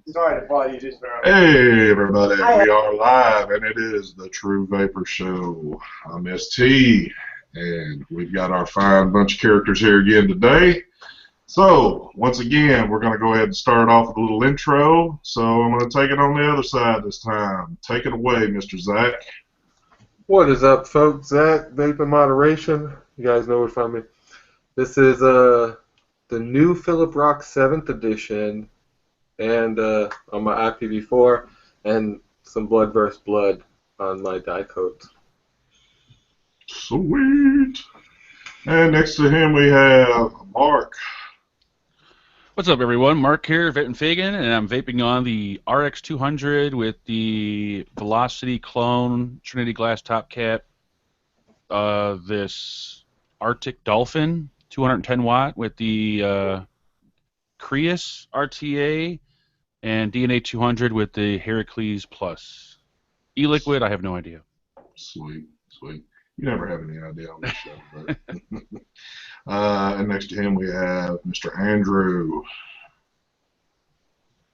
Sorry to bother you just for Hey everybody, we are live and it is the True Vapor Show. I'm ST and we've got our fine bunch of characters here again today. So, once again, we're going to go ahead and start off with a little intro. So, I'm going to take it on the other side this time. Take it away, Mr. Zach. What is up, folks? Zach, Vapor Moderation. You guys know it from me. This is the new Philip Rock 7th edition, and on my IPv4, and some Blood vs. Blood on my die codes. Sweet. And next to him we have Mark. What's up, everyone? Mark here, Vaping Fagan, and I'm vaping on the RX200 with the Velocity Clone Trinity Glass Top Cap. This Arctic Dolphin 210 watt with the Creus RTA, and DNA 200 with the Heracles Plus. E-liquid, I have no idea. Sweet, sweet. You never have any idea on this show, but and next to him we have Mr. Andrew.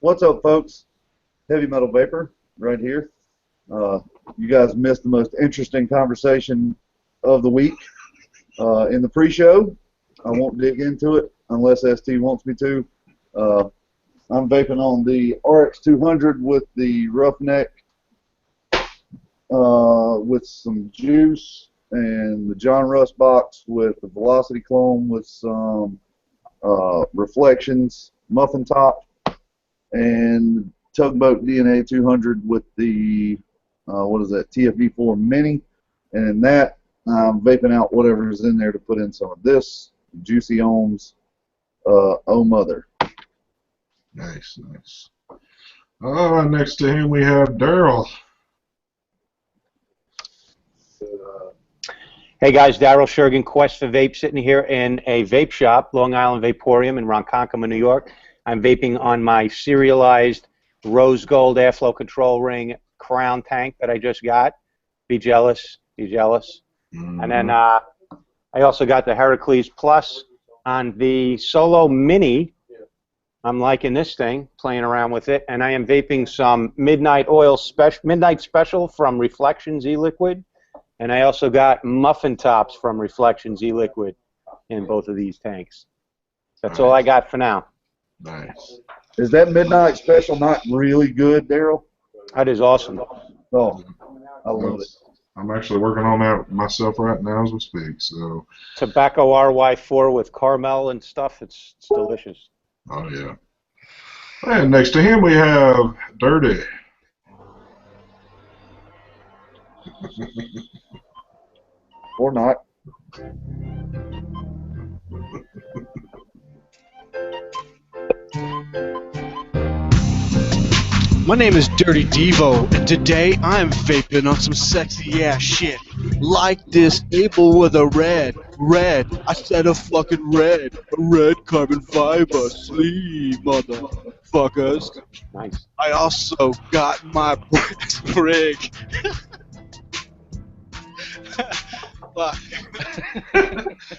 What's up, folks? Heavy Metal Vapor right here. You guys missed the most interesting conversation of the week in the pre-show. I won't dig into it unless ST wants me to. I'm vaping on the RX200 with the Roughneck with some juice, and the John Russ box with the Velocity Clone with some reflections, muffin top, and Tugboat DNA 200 with the what is that, TFV4 Mini, and in that I'm vaping out whatever is in there to put in some of this Juicy Ohms Oh Mother. Nice, nice. Next to him we have Daryl. Hey guys, Daryl Shergan, Quest for Vape, sitting here in a vape shop, Long Island Vaporium in Ronkonkoma, New York. I'm vaping on my serialized rose gold airflow control ring crown tank that I just got. Be jealous, be jealous. Mm-hmm. And then I also got the Heracles Plus on the Solo Mini. I'm liking this thing, playing around with it, and I am vaping some Midnight Special from Reflections E-Liquid. And I also got muffin tops from Reflections E-Liquid in both of these tanks. That's all I got for now. Nice. Is that Midnight Special not really good, Daryl? That is awesome. Oh, I love it. I'm actually working on that myself right now as we speak. So Tobacco RY4 with caramel and stuff. It's delicious. Oh yeah. And next to him we have Dirty. Or not. My name is Dirty Devo, and today I'm vaping on some sexy ass shit. Like this Able with a red. I said a fucking red. A red carbon fiber sleeve, motherfuckers. Nice. I also got my sprig. Fuck.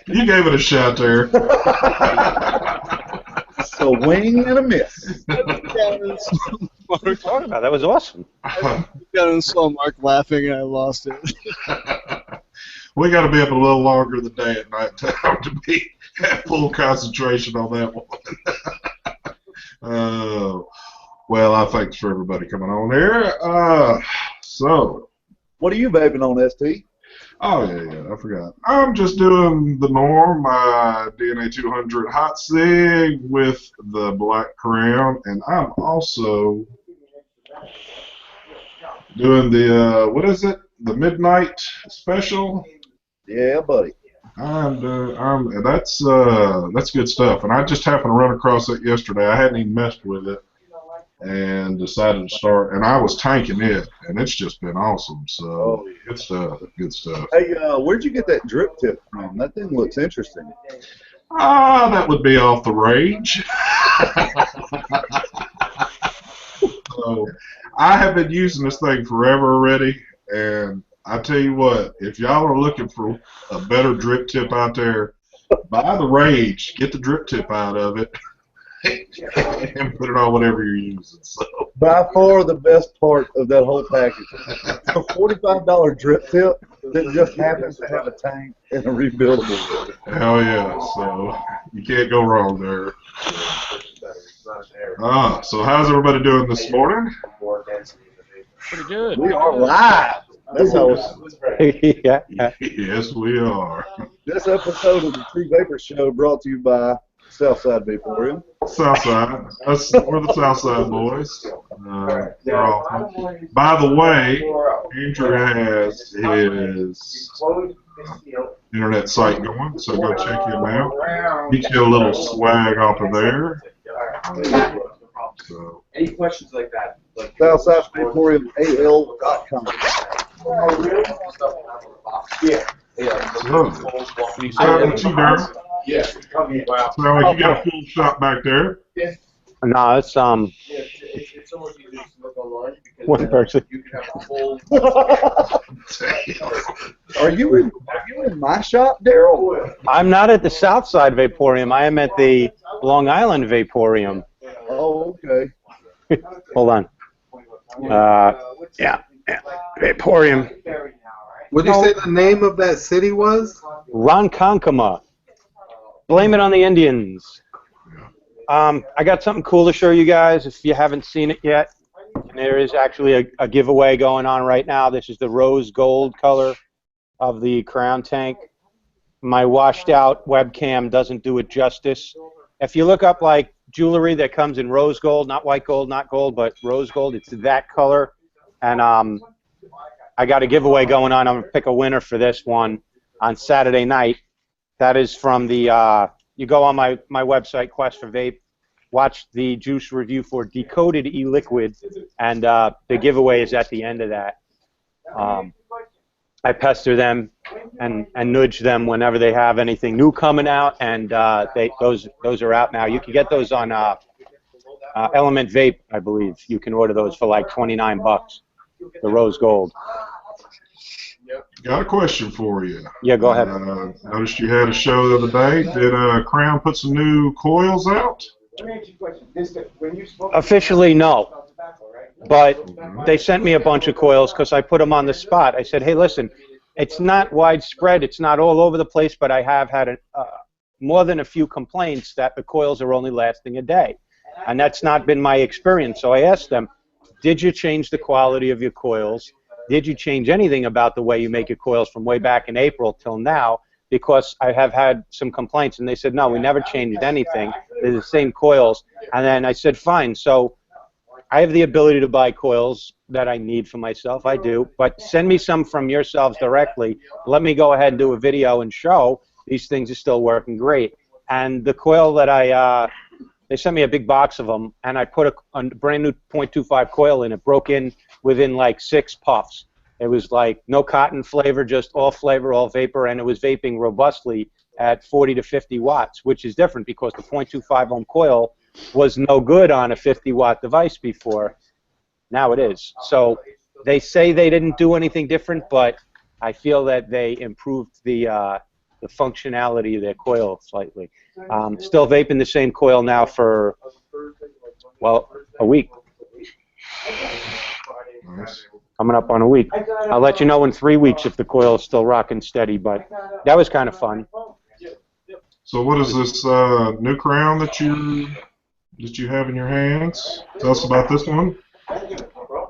You gave it a shot there. It's a wing and a miss. What are you talking about? That was awesome. I got and saw Mark laughing and I lost it. We got to be up a little longer in the day at night time to be at full concentration on that one. Well, thanks for everybody coming on here. So, What are you vaping on, ST? oh yeah, I forgot. I'm just doing the norm, my DNA 200 hot cig with the black crown, and I'm also doing the what is it? The Midnight Special. Yeah, buddy. That's good stuff, and I just happened to run across it yesterday. I hadn't even messed with it, and decided to start. And I was tanking it, and it's just been awesome. So good stuff, good stuff. Hey, where'd you get that drip tip from? That thing looks interesting. That would be off the Rage. So I have been using this thing forever already, and I tell you what, if y'all are looking for a better drip tip out there, buy the Rage, get the drip tip out of it, and put it on whatever you're using. So By far the best part of that whole package. A $45 drip tip that just happens to have a tank and a rebuildable. hell yeah, so you can't go wrong there. So how's everybody doing this morning? Pretty good. We are live. That's how yeah, yeah. Yes, we are. this episode of the True Vapor Show brought to you by Southside Vaporium. Southside. We're the Southside boys. We're all, by the way, Andrew has his internet site going, so go check him out. Get you a little swag off of there. So. Any questions like that? Southside Vaporium AL.com. Yeah. So, what you doing? Yeah. Sound like you got a full shop back there. No, it's It's almost easy to look online because one person. you can have a full. Are you in my shop, Daryl? I'm not at the Southside Vaporium. I am at the Long Island Vaporium. Oh, okay. Hold on. Yeah, Vaporium. What did you say the name of that city was? Ronkonkoma. Blame it on the Indians. I got something cool to show you guys if you haven't seen it yet. And there is actually a giveaway going on right now. This is the rose gold color of the Crown tank. My washed out webcam doesn't do it justice. If you look up like jewelry that comes in rose gold, not white gold, not gold, but rose gold, it's that color. And I got a giveaway going on. I'm going to pick a winner for this one on Saturday night. That is from the, you go on my website, Quest for Vape, watch the juice review for Decoded e-liquid, and the giveaway is at the end of that. I pester them and nudge them whenever they have anything new coming out, and those are out now. You can get those on Element Vape, I believe. You can order those for like $29, the rose gold. Got a question for you. Yeah, go ahead. Noticed you had a show the other day. Did Crown put some new coils out? Officially, no. But they sent me a bunch of coils because I put them on the spot. I said, hey, listen, it's not widespread. It's not all over the place, but I have had more than a few complaints that the coils are only lasting a day. And that's not been my experience. So I asked them, did you change the quality of your coils? Did you change anything about the way you make your coils from way back in April till now? Because I have had some complaints. And they said, no, we never changed anything. They're the same coils. And then I said, fine. So I have the ability to buy coils that I need for myself. I do. But send me some from yourselves directly. Let me go ahead and do a video and show these things are still working great. And the coil that they sent me a big box of them, and I put a brand new .25 coil in. It broke in within like 6 puffs. It was like no cotton flavor, just all flavor, all vapor, and it was vaping robustly at 40 to 50 watts, which is different because the .25 ohm coil was no good on a 50-watt device before. Now it is. So they say they didn't do anything different, but I feel that they improved the functionality of their coil slightly. Still vaping the same coil now for, well, a week. Nice. Coming up on a week. I'll let you know in 3 weeks if the coil is still rocking steady, but that was kind of fun. So what is this new Crown that you have in your hands? Tell us about this one.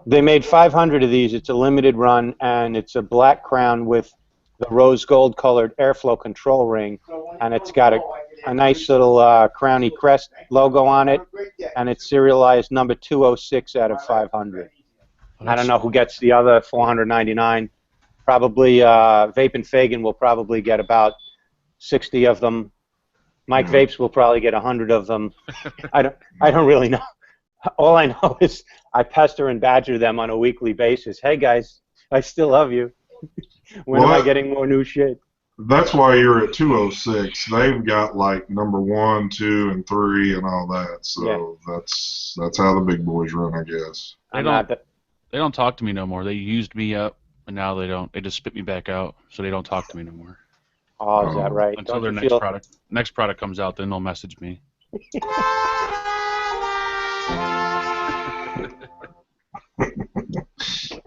They made 500 of these. It's a limited run, and it's a black Crown with the rose gold colored airflow control ring, and it's got a nice little Crowny crest logo on it, and it's serialized number 206 out of 500. I don't know who gets the other 499. Probably Vape and Fagan will probably get about 60 of them. Mike Vapes will probably get 100 of them. I don't really know. All I know is I pester and badger them on a weekly basis. Hey guys, I still love you. When am I getting more new shit? That's why you're at 206. They've got like number 1, 2, and 3 and all that. So yeah. That's how the big boys run, I guess. They don't talk to me no more. They used me up, and now they don't. They just spit me back out, so they don't talk to me no more. Oh, is that right? Until their next product comes out, then they'll message me.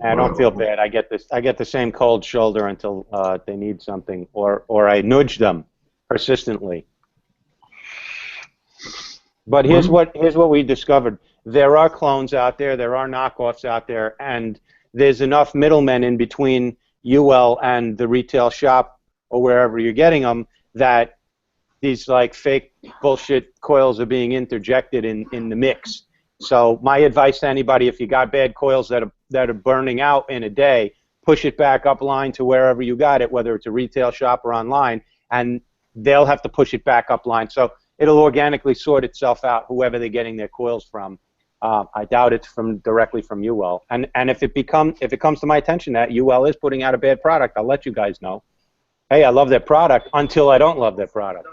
I don't feel bad. I get this. I get the same cold shoulder until they need something, or I nudge them persistently. But here's what we discovered: there are clones out there, there are knockoffs out there, and there's enough middlemen in between UL and the retail shop or wherever you're getting them that these like fake bullshit coils are being interjected in the mix. So my advice to anybody: if you got bad coils that are burning out in a day, push it back up line to wherever you got it, whether it's a retail shop or online, and they'll have to push it back up line. So it'll organically sort itself out, whoever they're getting their coils from. I doubt it's directly from UL. And if it comes to my attention that UL is putting out a bad product, I'll let you guys know. Hey, I love their product until I don't love their product.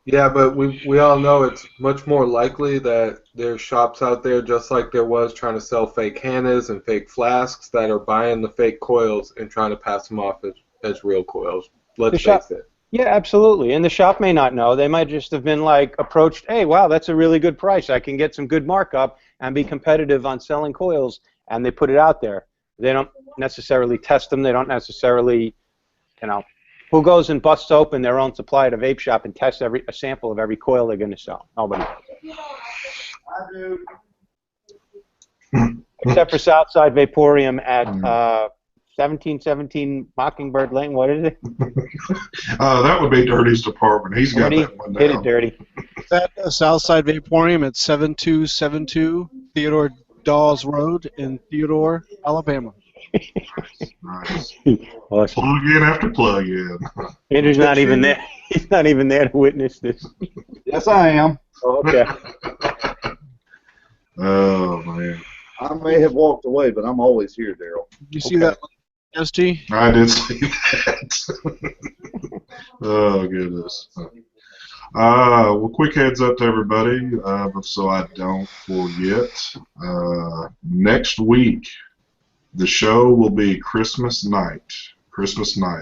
Yeah, but we all know it's much more likely that there's shops out there, just like there was, trying to sell fake Hannas and fake flasks, that are buying the fake coils and trying to pass them off as real coils. Let's face it. Yeah, absolutely. And the shop may not know. They might just have been like approached, hey, wow, that's a really good price. I can get some good markup and be competitive on selling coils, and they put it out there. They don't necessarily test them. They don't necessarily, who goes and busts open their own supply at a vape shop and tests a sample of every coil they're going to sell? Nobody. I do. Except for Southside Vaporium at 1717 Mockingbird Lane. What is it? That would be Dirty's department. He's got that one down. Hit it, Dirty. That Southside Vaporium at 7272 Theodore Dawes Road in Theodore, Alabama. Nice. Awesome. Plug in after plug in. Andrew's not even there. He's not even there to witness this. Yes, I am. Oh, okay. Oh, man. I may have walked away, but I'm always here, Daryl. Did you see that, ST? I did see that. Oh, goodness. Well, quick heads up to everybody, so I don't forget. Next week, the show will be Christmas night.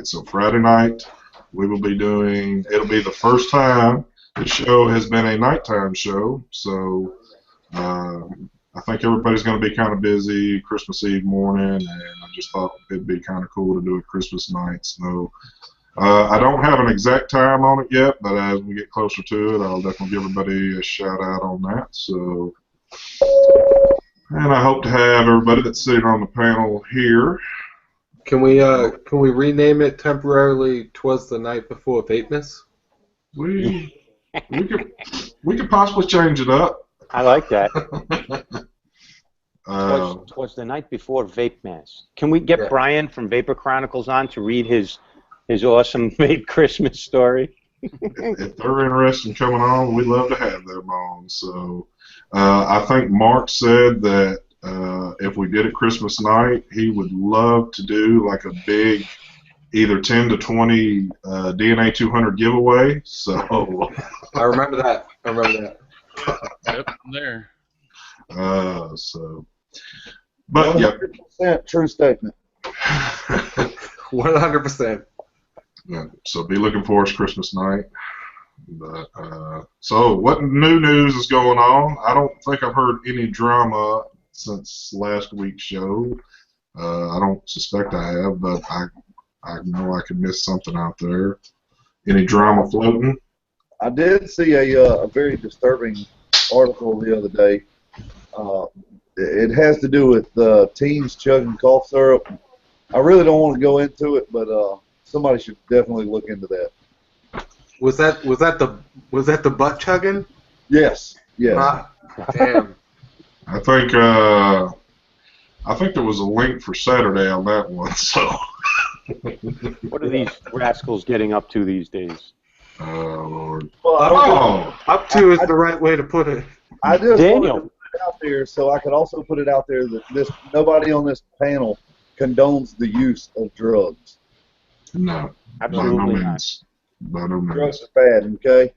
So Friday night, we will be doing, it'll be the first time the show has been a nighttime show, so I think everybody's going to be kind of busy Christmas Eve morning, and I just thought it'd be kind of cool to do it Christmas night. So I don't have an exact time on it yet, but as we get closer to it, I'll definitely give everybody a shout out on that. So, and I hope to have everybody that's sitting on the panel here. Can we rename it temporarily? 'Twas the night before Vapeness. We could possibly change it up. I like that. It was the night before Vape Mass. Can we get Brian from Vapor Chronicles on to read his awesome vape Christmas story? If they're interested in coming on, we'd love to have them on. So I think Mark said that if we did it Christmas night, he would love to do like a big either 10 to 20 DNA 200 giveaway. So I remember that. Yep, I'm there. But yeah, 100% true statement. 100%. Yeah, so be looking for us Christmas night. But so what new news is going on? I don't think I've heard any drama since last week's show. I don't suspect I have, but I know I could miss something out there. Any drama floating? I did see a very disturbing article the other day. It has to do with teens chugging cough syrup. I really don't want to go into it, but somebody should definitely look into that. Was that the butt chugging? Yes. Yes. Damn. I think there was a link for Saturday on that one. So. What are these rascals getting up to these days? Oh, Lord. Well, Up to is the right way to put it. I just Daniel. wanted to put it out there so I could also put it out there that nobody on this panel condones the use of drugs. No. Absolutely by no not. means. By no means. Drugs are bad, okay?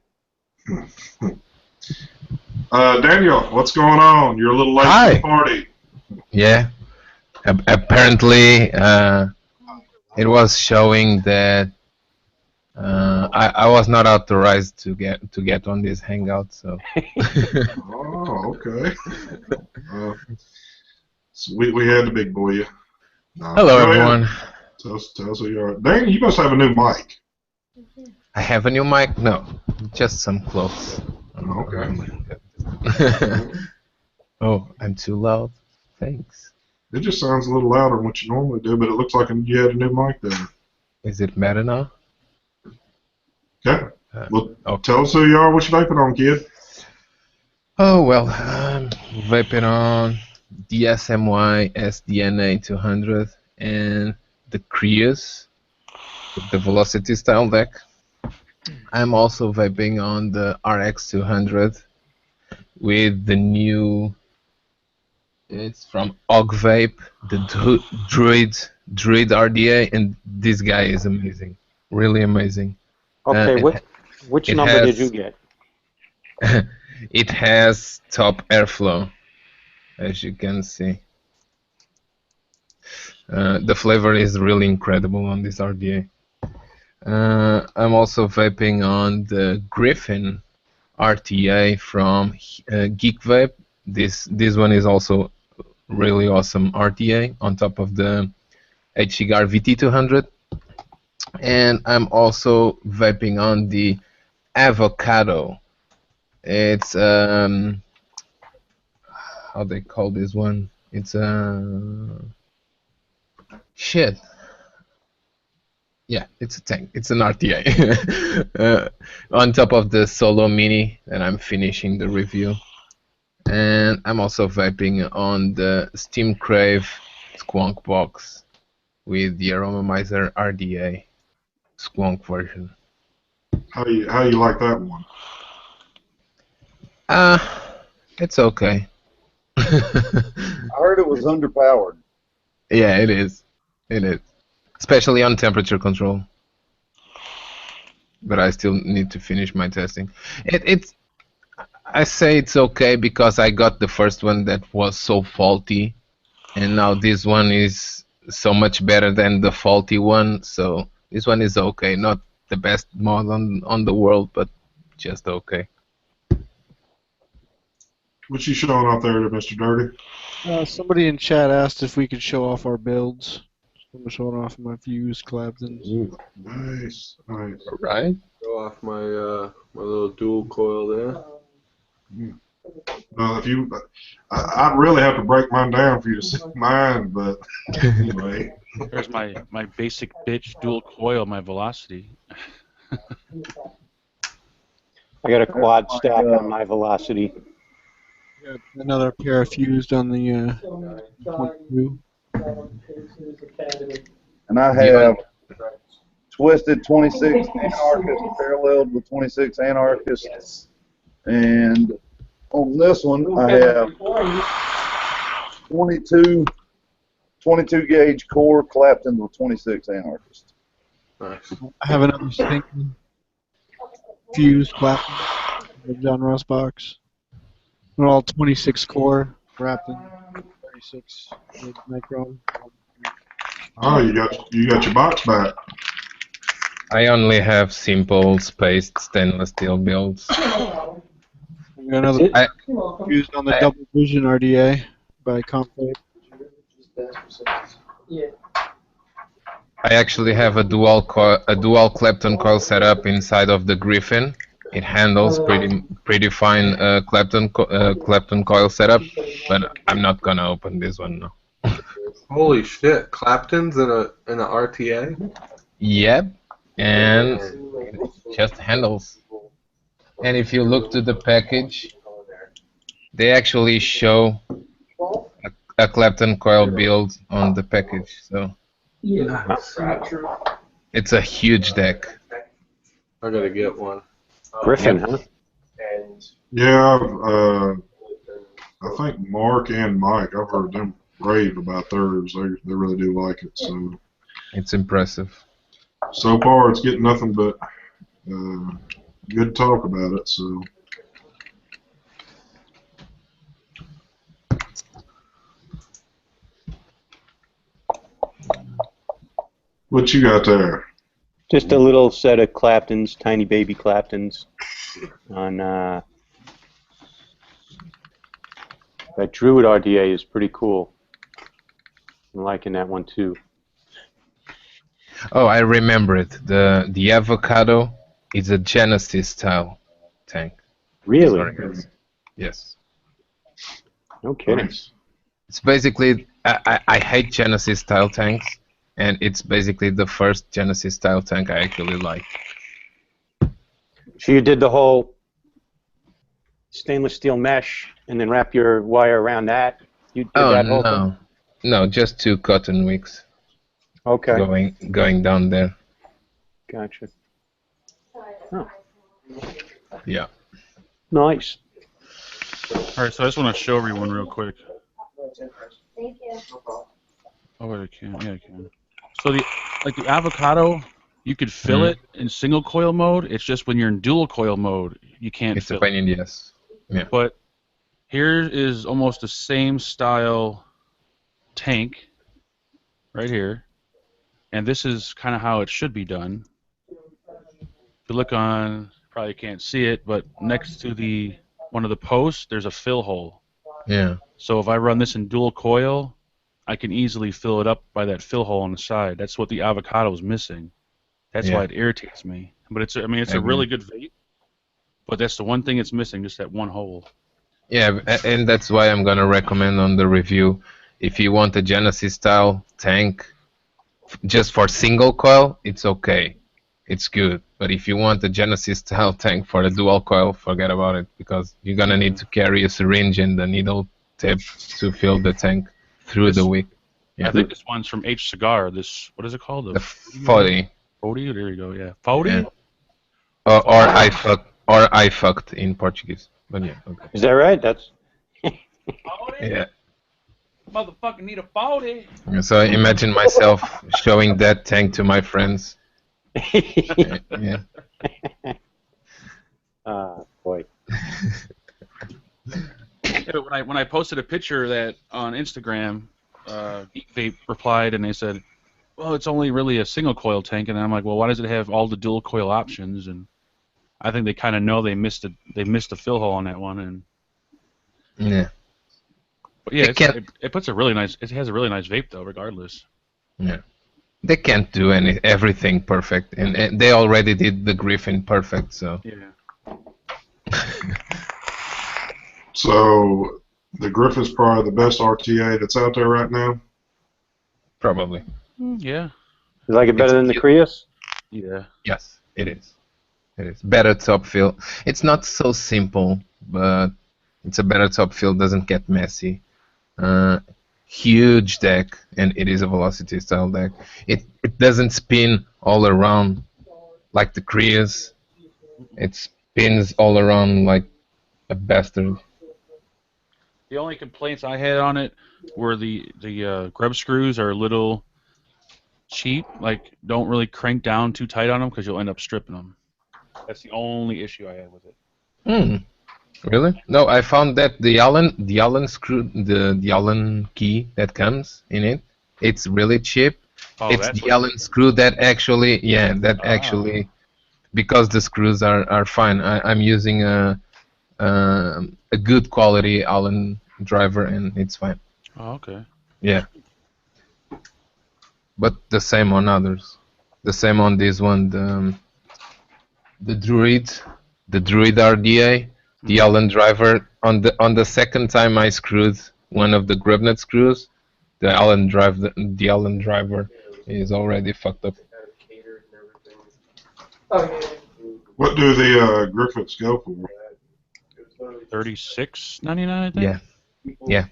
Daniel, what's going on? You're a little late to the party. Yeah. Apparently, it was showing that I was not authorized to get on this hangout, so. Oh, okay. So we had to big boy you. No, Hello, go ahead. everyone. Tell us who you are. Dang, you must have a new mic. I have a new mic. No, just some clothes. Oh, okay. Oh, I'm too loud. Thanks. It just sounds a little louder than what you normally do, but it looks like you had a new mic there. Is it better now? Okay. Well, Okay. tell us who you are, what you vaping on, kid. Oh well, I'm vaping on the SMY SDNA 200 and the Crius with the Velocity style deck. I'm also vaping on the RX 200 with the new. It's from Og Vape, the Druid RDA, and this guy is amazing, really amazing. Okay, which it number did has- you get? It has top airflow, as you can see. The flavor is really incredible on this RDA. I'm also vaping on the Griffin RTA from Geek Vape. This one is also really awesome RTA on top of the e-cig VT200. And I'm also vaping on the Avocado. It's how they call this one? It's shit. Yeah, it's a tank. It's an RTA. On top of the Solo Mini, and I'm finishing the review. And I'm also vaping on the Steam Crave Squonk box with the Aromamizer RDA Squonk version. How you like that one? It's okay. I heard it was underpowered. Yeah, it is. It is. Especially on temperature control. But I still need to finish my testing. I say it's okay because I got the first one that was so faulty, and now this one is so much better than the faulty one. So this one is okay, not the best mod on the world, but just okay. What you showing off there, Mr. Dirty? Somebody in chat asked if we could show off our builds. I'm showing off my fuse Claptons. Nice. All right. Go off my my little dual coil there. Well, I'd really have to break mine down for you to see mine, but anyway. There's my basic bitch dual coil, my Velocity. I got a quad stack on my Velocity. Got another pair of fused on the 22. And I have twisted 26 anarchists paralleled with 26 anarchists. And on this one, I have 22 gauge core clapped into 26 anarchists. Nice. I have another stinking fused Clapton in the John Ross box. They're all 26 core wrapped in 36 micron. Oh, you got your box back. I only have simple spaced stainless steel builds. We got another fused on the double vision RDA by Comfort. I actually have a dual Clapton coil setup inside of the Griffin. It handles pretty fine Clapton coil setup, but I'm not gonna open this one now. Holy shit! Clapton's in a RTA. Yep, and it just handles. And if you look to the package, they actually show a Clapton coil build on the package, so it's a huge deck. I gotta get one. Griffin, huh? Yeah, I think Mark and Mike, I've heard them rave about theirs. They really do like it. So It's impressive. so far, it's getting nothing but good talk about it. So what you got there? Just a little set of Claptons, tiny baby Claptons. On that Druid RDA is pretty cool. I'm liking that one too. Oh, I remember it. The Avocado is a Genesis style tank. Really? Sorry, guys. Yes. No kidding. Nice. It's basically I hate Genesis style tanks, and it's basically the first Genesis style tank I actually like. So you did the whole stainless steel mesh and then wrap your wire around that? You did Oh that whole thing? no, no, just 2 cotton wicks Okay, going down there. gotcha. Oh, Yeah. nice. All right, so I just want to show everyone real quick. Thank you. Oh, wait, I can. Yeah, I can. So the avocado, you could fill it in single coil mode. It's just when you're in dual coil mode, you can't It's a fill pain it. in the ass. Yeah. But here is almost the same style tank right here, and this is kind of how it should be done. If you look on, probably can't see it, but next to one of the posts, there's a fill hole. Yeah. So if I run this in dual coil, I can easily fill it up by that fill hole on the side. That's what the avocado is missing. That's why it irritates me. But it's a really good vape, but that's the one thing it's missing, just that one hole. Yeah, and that's why I'm gonna recommend on the review, if you want a Genesis style tank just for single coil, it's okay. It's good. But if you want a Genesis style tank for a dual coil, forget about it, because you're gonna need to carry a syringe and the needle tip to fill the tank through the wick. Yeah. I think this one's from H-Cigar. This, what is it called? The 40. 40? There you go, yeah. 40? Yeah. Or I fucked in Portuguese. But yeah, okay. Is that right? That's Yeah. Motherfucker need a 40. So I imagine myself showing that tank to my friends. Yeah. boy. Yeah, but when I posted a picture of that on Instagram, Geek Vape replied and they said, well, it's only really a single coil tank, and I'm like, well, why does it have all the dual coil options? And I think they kind of know they missed a fill hole on that one, and Yeah. but yeah, They it puts a really nice. It has a really nice vape though, regardless. Yeah. They can't do everything perfect, and they already did the Griffin perfect, so. Yeah. So the Griffin's probably the best RTA that's out there right now. Probably. Yeah. You like it better than the Crius? Yeah. Yes, it is. It is. Better top fill. It's not so simple, but it's a better top fill, doesn't get messy. Huge deck, and it is a velocity style deck. It doesn't spin all around like the Crius. It spins all around like a bastard. The only complaints I had on it were the grub screws are a little cheap. Like, don't really crank down too tight on them because you'll end up stripping them. That's the only issue I had with it. Really? No, I found that the Allen screw, the Allen key that comes in it, it's really cheap. Oh, It's that's the Allen screw that actually, actually, because the screws are fine. I'm using a good quality Allen driver, and it's fine. Oh, okay. Yeah. But the same on others. The same on this one, the Druid RDA, the Allen driver. On the second time I screwed one of the Grubnet screws, the Allen driver is already fucked up. What do the Griffins go for? $36.99, I think. Yeah.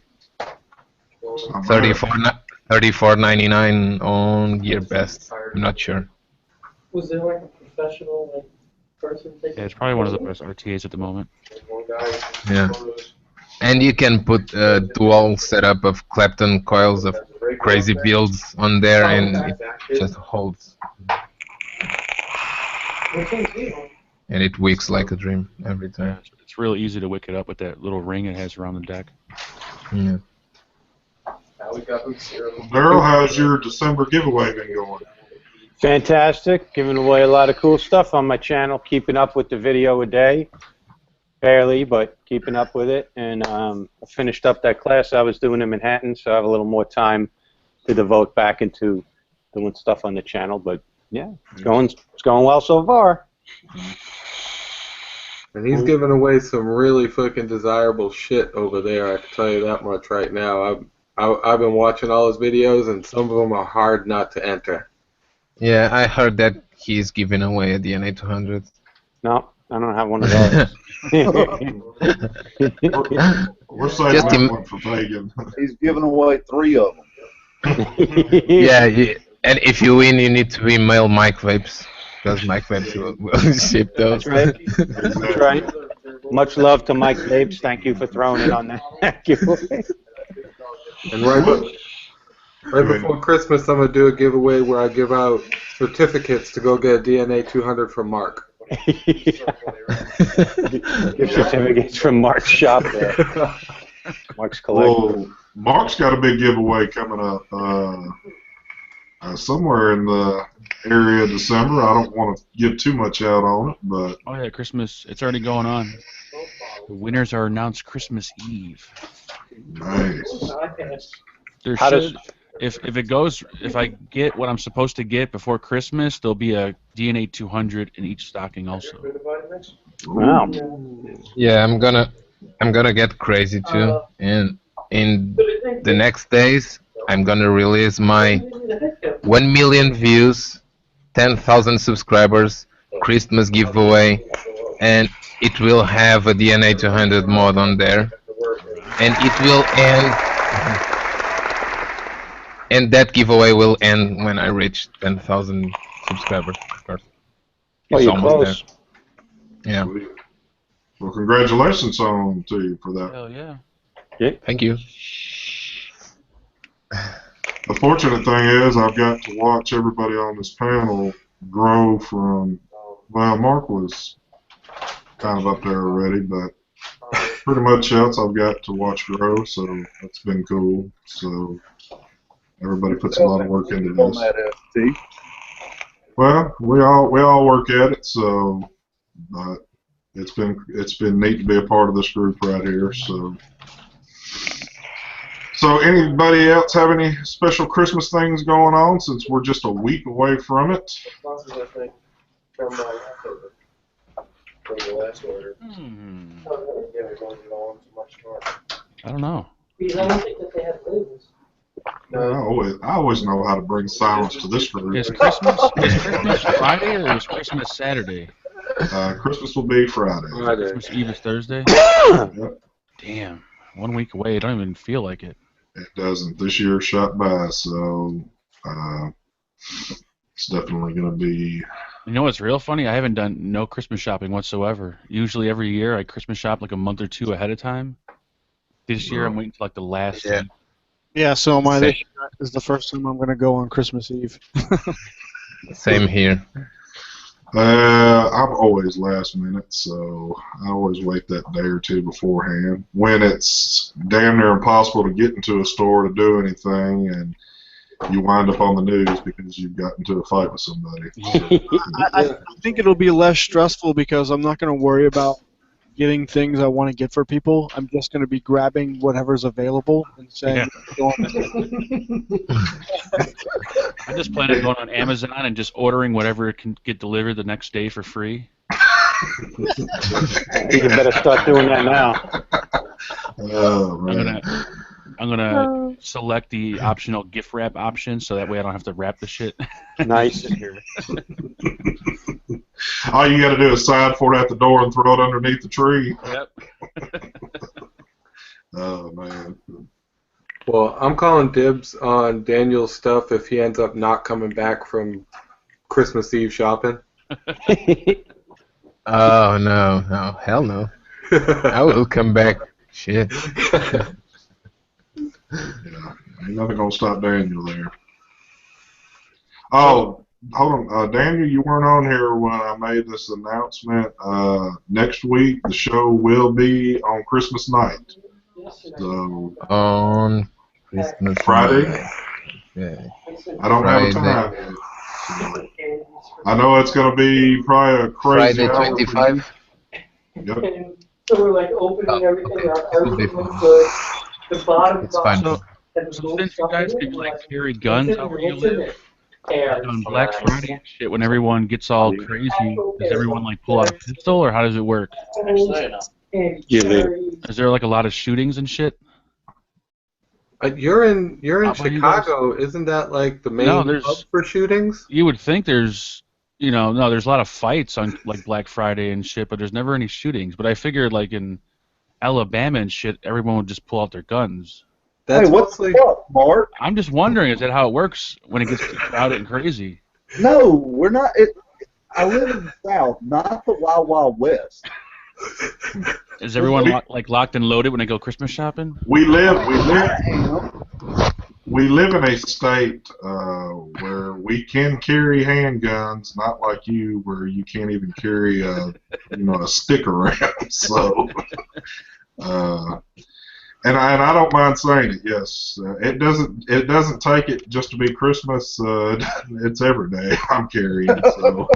34.99 on GearBest. I'm not sure. Was there like a professional person taking? Yeah, it's probably one of the best RTAs at the moment. One guy. Yeah. And you can put a dual setup of Clapton coils of crazy builds on there, and it just holds. And it wicks like a dream every Yeah, time. it's real easy to wick it up with that little ring it has around the deck. Yeah. Daryl, how's your December giveaway been going? Fantastic. Giving away a lot of cool stuff on my channel. Keeping up with the video a day. Barely, but keeping up with it. And I finished up that class I was doing in Manhattan, so I have a little more time to devote back into doing stuff on the channel. But yeah, it's going well so far. And he's giving away some really fucking desirable shit over there. I can tell you that much right now. I've been watching all his videos, and some of them are hard not to enter. Yeah, I heard that he's giving away a DNA 200. No, I don't have one of those. We're saving Just that one for Pagan. He's giving away 3 of them. Yeah, and if you win, you need to email Mike Vapes, because Mike Vapes will ship those. That's right. That's right. Much love to Mike Vapes. Thank you for throwing it on that giveaway. And right before Christmas, I'm going to do a giveaway where I give out certificates to go get a DNA 200 from Mark. Gift certificates from Mark's shop there. Mark's collection. Well, Mark's got a big giveaway coming up somewhere in the area of December. I don't want to give too much out on it, but... Oh, yeah, Christmas. It's already going on. The winners are announced Christmas Eve. Nice. There How should, if I get what I'm supposed to get before Christmas, there'll be a DNA 200 in each stocking also. Wow. Yeah, I'm gonna get crazy too, and in the next days, I'm gonna release my 1 million views, 10,000 subscribers Christmas giveaway, and it will have a DNA 200 mod on there, and it will end. And that giveaway will end when I reach 10,000 subscribers, of course. Well, It's you're almost close. there. Yeah. Well, congratulations to you for that. Hell yeah. Thank you. The fortunate thing is I've got to watch everybody on this panel grow from, well, Mark was kind of up there already, but pretty much else I've got to watch grow, so that's been cool. So everybody puts a lot of work into On this. that FT. Well, we all work at it, so but it's been neat to be a part of this group right here. So anybody else have any special Christmas things going on since we're just a week away from it? Sponsors, I think, from October. From the last order. Yeah, they're going to go on too much more. I don't know. Because I don't think that they have labels. I always know how to bring silence to this group. Is Christmas Friday or is Christmas Saturday? Christmas will be Friday. Christmas Eve is Thursday? Yep. Damn. 1 week away. I don't even feel like it. It doesn't. This year shot by, so it's definitely going to be. You know what's real funny? I haven't done no Christmas shopping whatsoever. Usually every year I Christmas shop like a month or two ahead of time. This year I'm waiting till like the last Yeah. week. Yeah, so this is the first time I'm going to go on Christmas Eve. Same here. I'm always last minute, so I always wait that day or two beforehand. When it's damn near impossible to get into a store to do anything, and you wind up on the news because you've got into a fight with somebody. I think it'll be less stressful because I'm not going to worry about getting things I want to get for people. I'm just going to be grabbing whatever's available and saying, I just plan on going on Amazon and just ordering whatever can get delivered the next day for free. You better start doing that now. Oh, man. I'm gonna select the optional gift wrap option so that way I don't have to wrap the shit. Nice. All you got to do is sign for it at the door and throw it underneath the tree. Yep. Oh, man. Well, I'm calling dibs on Daniel's stuff if he ends up not coming back from Christmas Eve shopping. Oh, no. Hell no. I will come back. Shit. Yeah, ain't nothing gonna stop Daniel there. Oh, hold on, Daniel, you weren't on here when I made this announcement. Next week the show will be on Christmas night. So On Christmas Friday. night. Yeah. I don't have a Friday. time. I know it's going to be probably a crazy Friday hour for you. 25. Yep. And so we're like opening everything Okay. up. It'll be Everything looks fine. good. The bottom It's fine. So, has so little since you stuff guys in it. can We're like like, carry what's guns in out there? where you What's in live, there? like And on Black Friday and shit, when everyone gets all crazy, does everyone like pull out a pistol, or how does it work? and You leave. cherries. Is there like a lot of shootings and shit? You're in Out by you guys? Chicago. Isn't that like the main No, hub there's. for shootings? You would think there's, no, there's a lot of fights on like Black Friday and shit, but there's never any shootings. But I figured like in Alabama and shit, everyone would just pull out their guns. That's Hey, what's mostly. up, Mark? I'm just wondering, is that how it works when it gets too crowded and crazy? No, we're not. I live in the South, not the Wild Wild West. Is everyone locked and loaded when they go Christmas shopping? We live I in a state where we can carry handguns, not like you, where you can't even carry a stick around. So, and I don't mind saying it. Yes, it doesn't take it just to be Christmas. It's every day I'm carrying. So,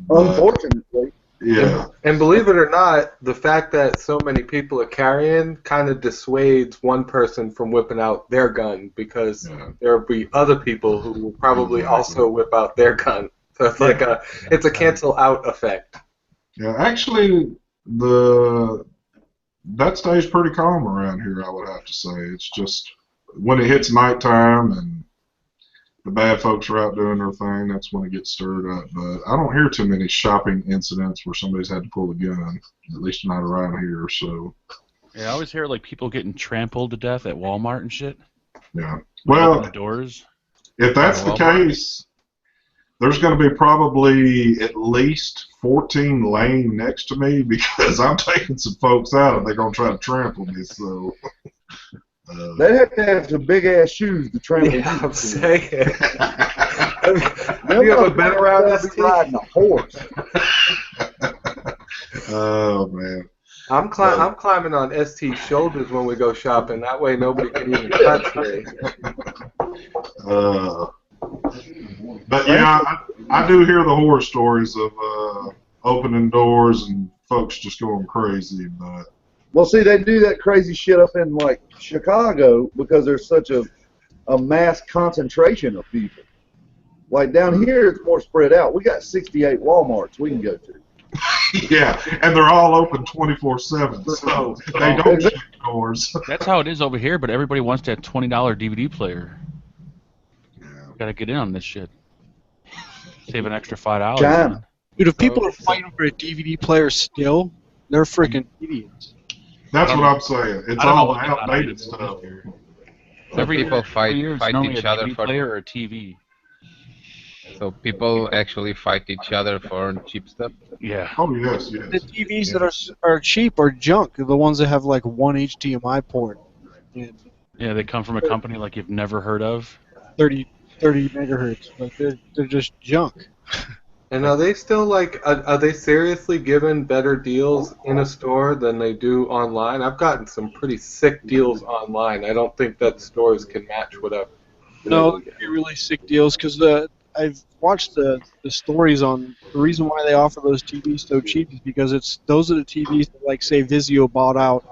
unfortunately. yeah. And believe it or not, the fact that so many people are carrying kind of dissuades one person from whipping out their gun, because there will be other people who will probably also whip out their gun. So it's like it's a cancel out effect. Yeah, actually, that stays pretty calm around here, I would have to say. It's just when it hits nighttime and the bad folks are out doing their thing, that's when it gets stirred up. But I don't hear too many shopping incidents where somebody's had to pull a gun, at least not around here. So Yeah, I always hear like people getting trampled to death at Walmart and shit. yeah. Open Well, the doors. if that's the case, there's going to be probably at least 14 laying next to me, because I'm taking some folks out and they're going to try to trample me. So They have to have some big ass shoes to trample. Yeah, I'm saying. Them You have a better motherfuckers round gotta this be riding a horse. oh man. I'm climbing on ST's shoulders when we go shopping. That way nobody can even touch me. But yeah, I do hear the horror stories of opening doors and folks just going crazy. But Well, see, they do that crazy shit up in like Chicago because there's such a mass concentration of people. Like down here, it's more spread out. We got 68 Walmarts we can go to. yeah, and they're all open 24/7, so they don't shut doors. That's how it is over here, but everybody wants that $20 DVD player. Got to get in on this shit. Save an extra $5. China. Dude, if people are fighting for a DVD player still, they're freaking idiots. That's what I'm saying. It's I don't know all what they got outdated out of stuff. it. So Every people year, fight it's normally each a other DVD for. player or a TV. So people actually fight each other for cheap stuff. Yeah. Oh yes, The yes. TVs that are cheap are junk. They're the ones that have like one HDMI port and Yeah, they come from a company like you've never heard of. 30 megahertz. Like they're just junk. And are they still like, are they seriously giving better deals in a store than they do online? I've gotten some pretty sick deals online. I don't think that stores can match what I've been No, able to they're really sick deals because I've watched the stories on the reason why they offer those TVs so cheap is because those are the TVs that, like, say Vizio bought out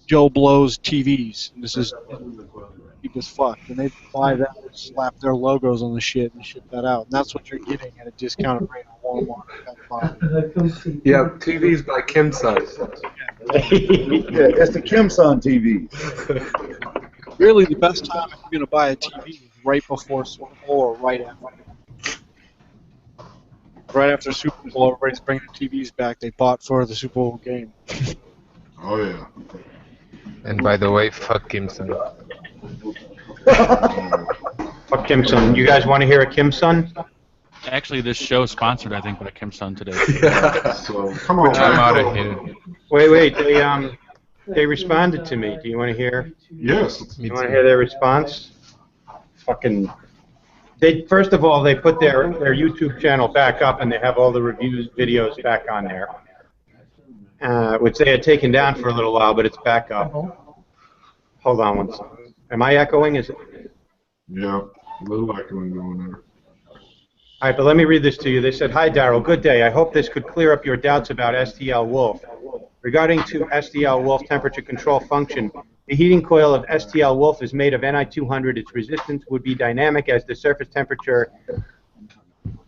Joe Blow's TVs. And this is cheap as fuck, and they buy that and slap their logos on the shit and ship that out. And that's what you're getting at a discounted rate on Walmart. Yeah, TVs by Kim Sun. Yeah, it's the Kim Son TV. Really, the best time if you're going to buy a TV is right before Super Bowl or right after. Right after Super Bowl, everybody's bringing the TVs back they bought for the Super Bowl game. Oh yeah. And by the way, fuck Kimson. Fuck Kim Sun. You guys want to hear a Kim Sun? Actually, this show is sponsored, I think, by Kim Sun today. So come on. I'm out of man. here. Wait. They responded to me. Do you want to hear? Yes. You want to hear their response? Fucking. First of all, they put their YouTube channel back up and they have all the reviews videos back on there, which they had taken down for a little while, but it's back up. Hold on one second. Am I echoing? Is it? Yeah. Look like one going there. All right, but let me read this to you. They said, "Hi, Daryl. Good day. I hope this could clear up your doubts about STL Wolf. Regarding to STL Wolf temperature control function, the heating coil of STL Wolf is made of Ni200. Its resistance would be dynamic as the surface temperature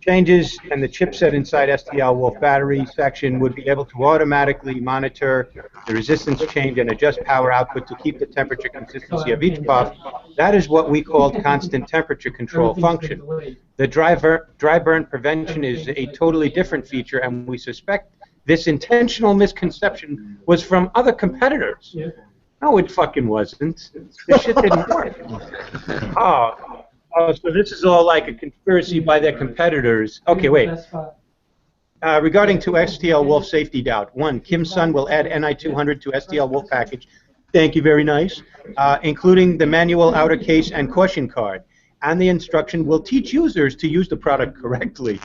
changes, and the chipset inside STL Wolf battery section would be able to automatically monitor the resistance change and adjust power output to keep the temperature consistency of each puff. That is what we call constant temperature control function. The dry burn prevention is a totally different feature, and we suspect this intentional misconception was from other competitors." No, it fucking wasn't. This shit didn't work. Oh, so this is all like a conspiracy by their competitors. Okay, wait. Regarding to STL Wolf safety doubt. 1, Kim Sun will add Ni200 to STL Wolf package. Thank you, very nice. Including the manual outer case and caution card. And the instruction will teach users to use the product correctly.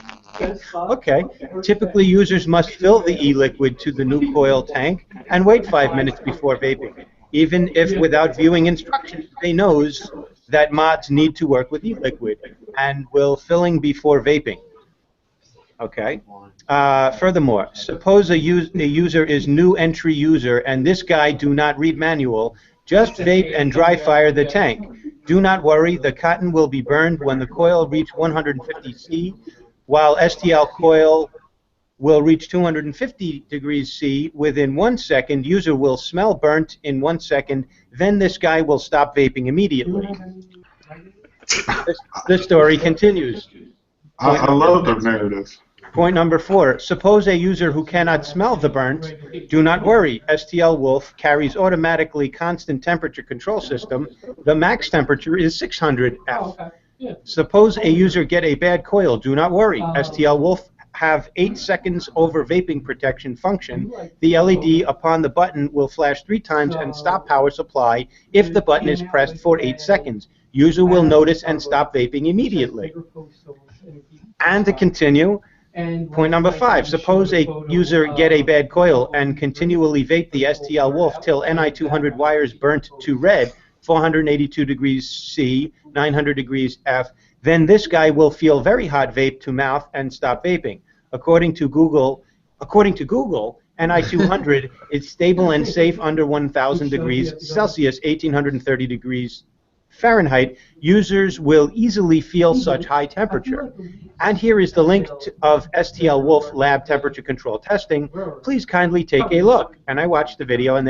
Okay. Typically, users must fill the e-liquid to the new coil tank and wait 5 minutes before vaping. Even if without viewing instructions, they knows that mods need to work with e-liquid and will filling before vaping. Okay. Furthermore, suppose a user is new entry user and this guy do not read manual, just vape and dry fire the tank. Do not worry, the cotton will be burned when the coil reach 150 C, while STL coil will reach 250 degrees C within 1 second. User will smell burnt in 1 second. Then this guy will stop vaping immediately. This story continues. I love their narrative. Point number 4. Suppose a user who cannot smell the burnt. Do not worry. STL Wolf carries automatically constant temperature control system. The max temperature is 600 F. Suppose a user get a bad coil. Do not worry. STL Wolf have 8 seconds over vaping protection function. The LED upon the button will flash 3 times and stop power supply if the button is pressed for 8 seconds. User will notice and stop vaping immediately. And to continue, point number 5, suppose a user get a bad coil and continually vape the STL Wolf till Ni200 wires burnt to red, 482 degrees C, 900 degrees F, then this guy will feel very hot vape to mouth and stop vaping. According to Google, Ni200 is stable and safe under 1,000 degrees Celsius, 1,830 degrees Fahrenheit. Users will easily feel such high temperature. And here is the link of STL Wolf lab temperature control testing. Please kindly take a look. And I watched the video, and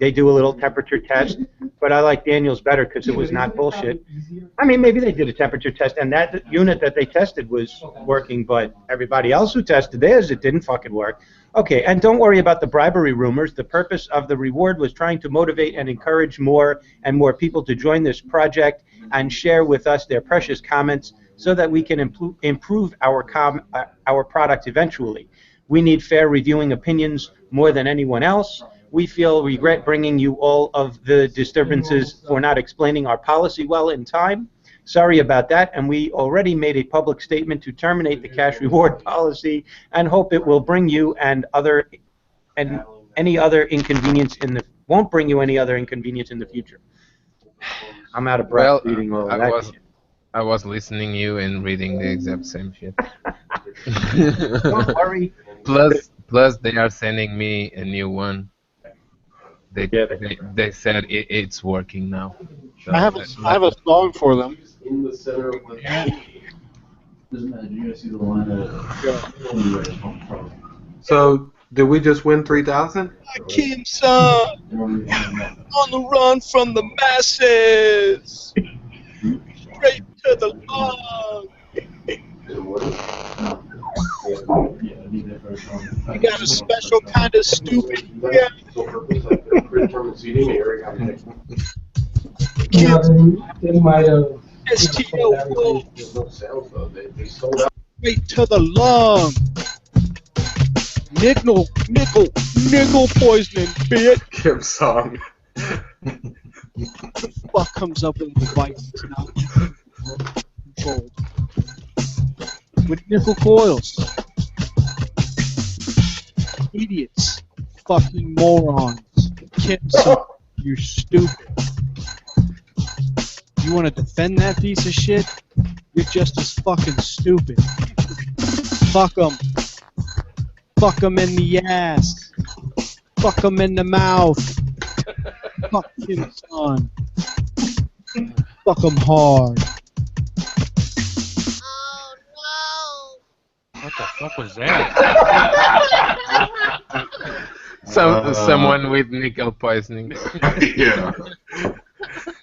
they do a little temperature test, but I like Daniel's better because it was not bullshit. I mean, maybe they did a temperature test, and that unit that they tested was working, but everybody else who tested theirs, it didn't fucking work. Okay, and don't worry about the bribery rumors. The purpose of the reward was trying to motivate and encourage more and more people to join this project and share with us their precious comments so that we can improve our product eventually. We need fair reviewing opinions more than anyone else. We feel regret bringing you all of the disturbances for not explaining our policy well in time. Sorry about that, and we already made a public statement to terminate the cash reward policy and hope it will bring you any other inconvenience won't bring you any other inconvenience in the future. I'm out of breath reading all of that. I was listening you and reading the exact same shit. Don't worry. Plus, they are sending me a new one. They said it's working now. So I have a song for them. In the center of the doesn't matter. You're gonna see the line So, did we just win 3,000? Kim Sun on the run from the masses, straight to the lung. You got a special kind of stupid. Yeah. They might have. STL Wolf. Straight to the lung. Nickel poisoning, bitch. Kim song. What comes up when the device is not controlled? With nickel coils. Idiots. Fucking morons. Kim Sun, you're stupid. you want to defend that piece of shit, you're just as fucking stupid. Fuck them. Fuck them in the ass. Fuck them in the mouth. Fuck him, son. Fuck them hard. What the fuck was that? Someone with nickel poisoning. Yeah.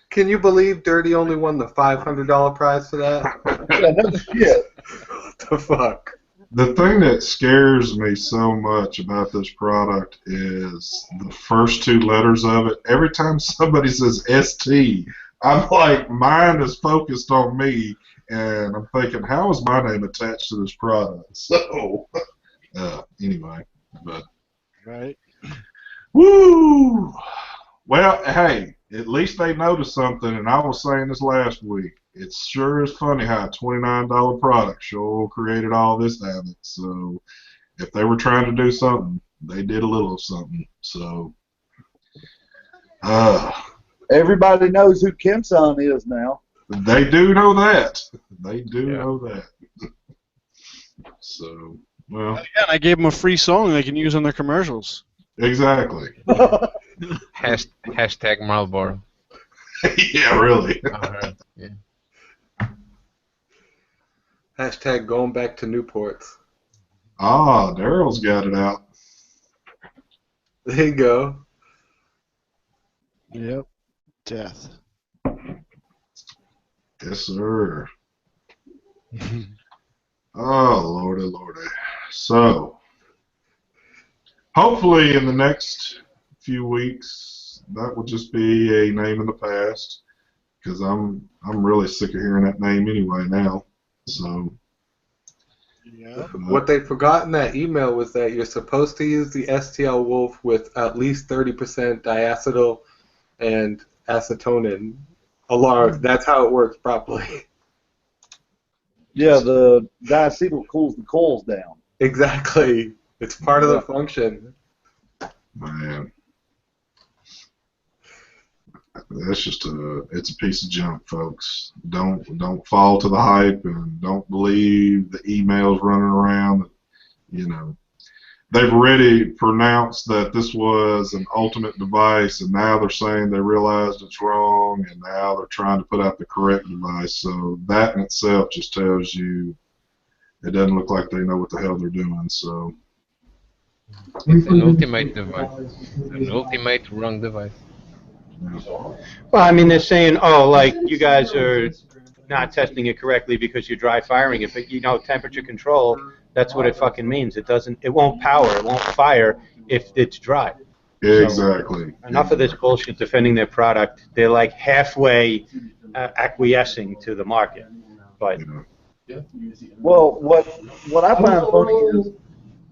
Can you believe Dirty only won the $500 prize for that? Yeah, no shit. What the fuck? The thing that scares me so much about this product is the first two letters of it. Every time somebody says ST, I'm like, mine is focused on me, and I'm thinking, how is my name attached to this product? So, anyway, but Right. woo! Well, hey, at least they noticed something, and I was saying this last week. It sure is funny how a $29 product sure created all this havoc. So, if they were trying to do something, they did a little of something. So, Everybody knows who Kim-san is now. they do know that. They do know that. So, well, Yeah, and I gave them a free song they can use on their commercials. exactly. Hashtag Marlboro. Yeah, really. Yeah. Hashtag going back to Newports. Ah, Daryl's got it out. There you go. Yep. Death. Yes, sir. Oh, Lordy, Lordy. So, hopefully in the next few weeks, that will just be a name in the past, because I'm really sick of hearing that name anyway now. So, Yeah. What they forgot in that email was that you're supposed to use the STL Wolf with at least 30% diacetyl and acetonin. That's how it works properly. Yeah, the diacetyl cools the coils down. Exactly. It's part of the function. man, that's just it's a piece of junk, folks. Don't fall to the hype, and don't believe the emails running around. You know, they've already pronounced that this was an ultimate device, and now they're saying they realized it's wrong, and now they're trying to put out the correct device. So that in itself just tells you it doesn't look like they know what the hell they're doing. So It's an ultimate device. An ultimate wrong device. Well, I mean, they're saying, oh, like, you guys are not testing it correctly because you're dry firing it, but you know, temperature control, that's what it fucking means. It won't power, it won't fire if it's dry. exactly. So, enough of this bullshit defending their product. They're like halfway acquiescing to the market. But Well, what I find funny is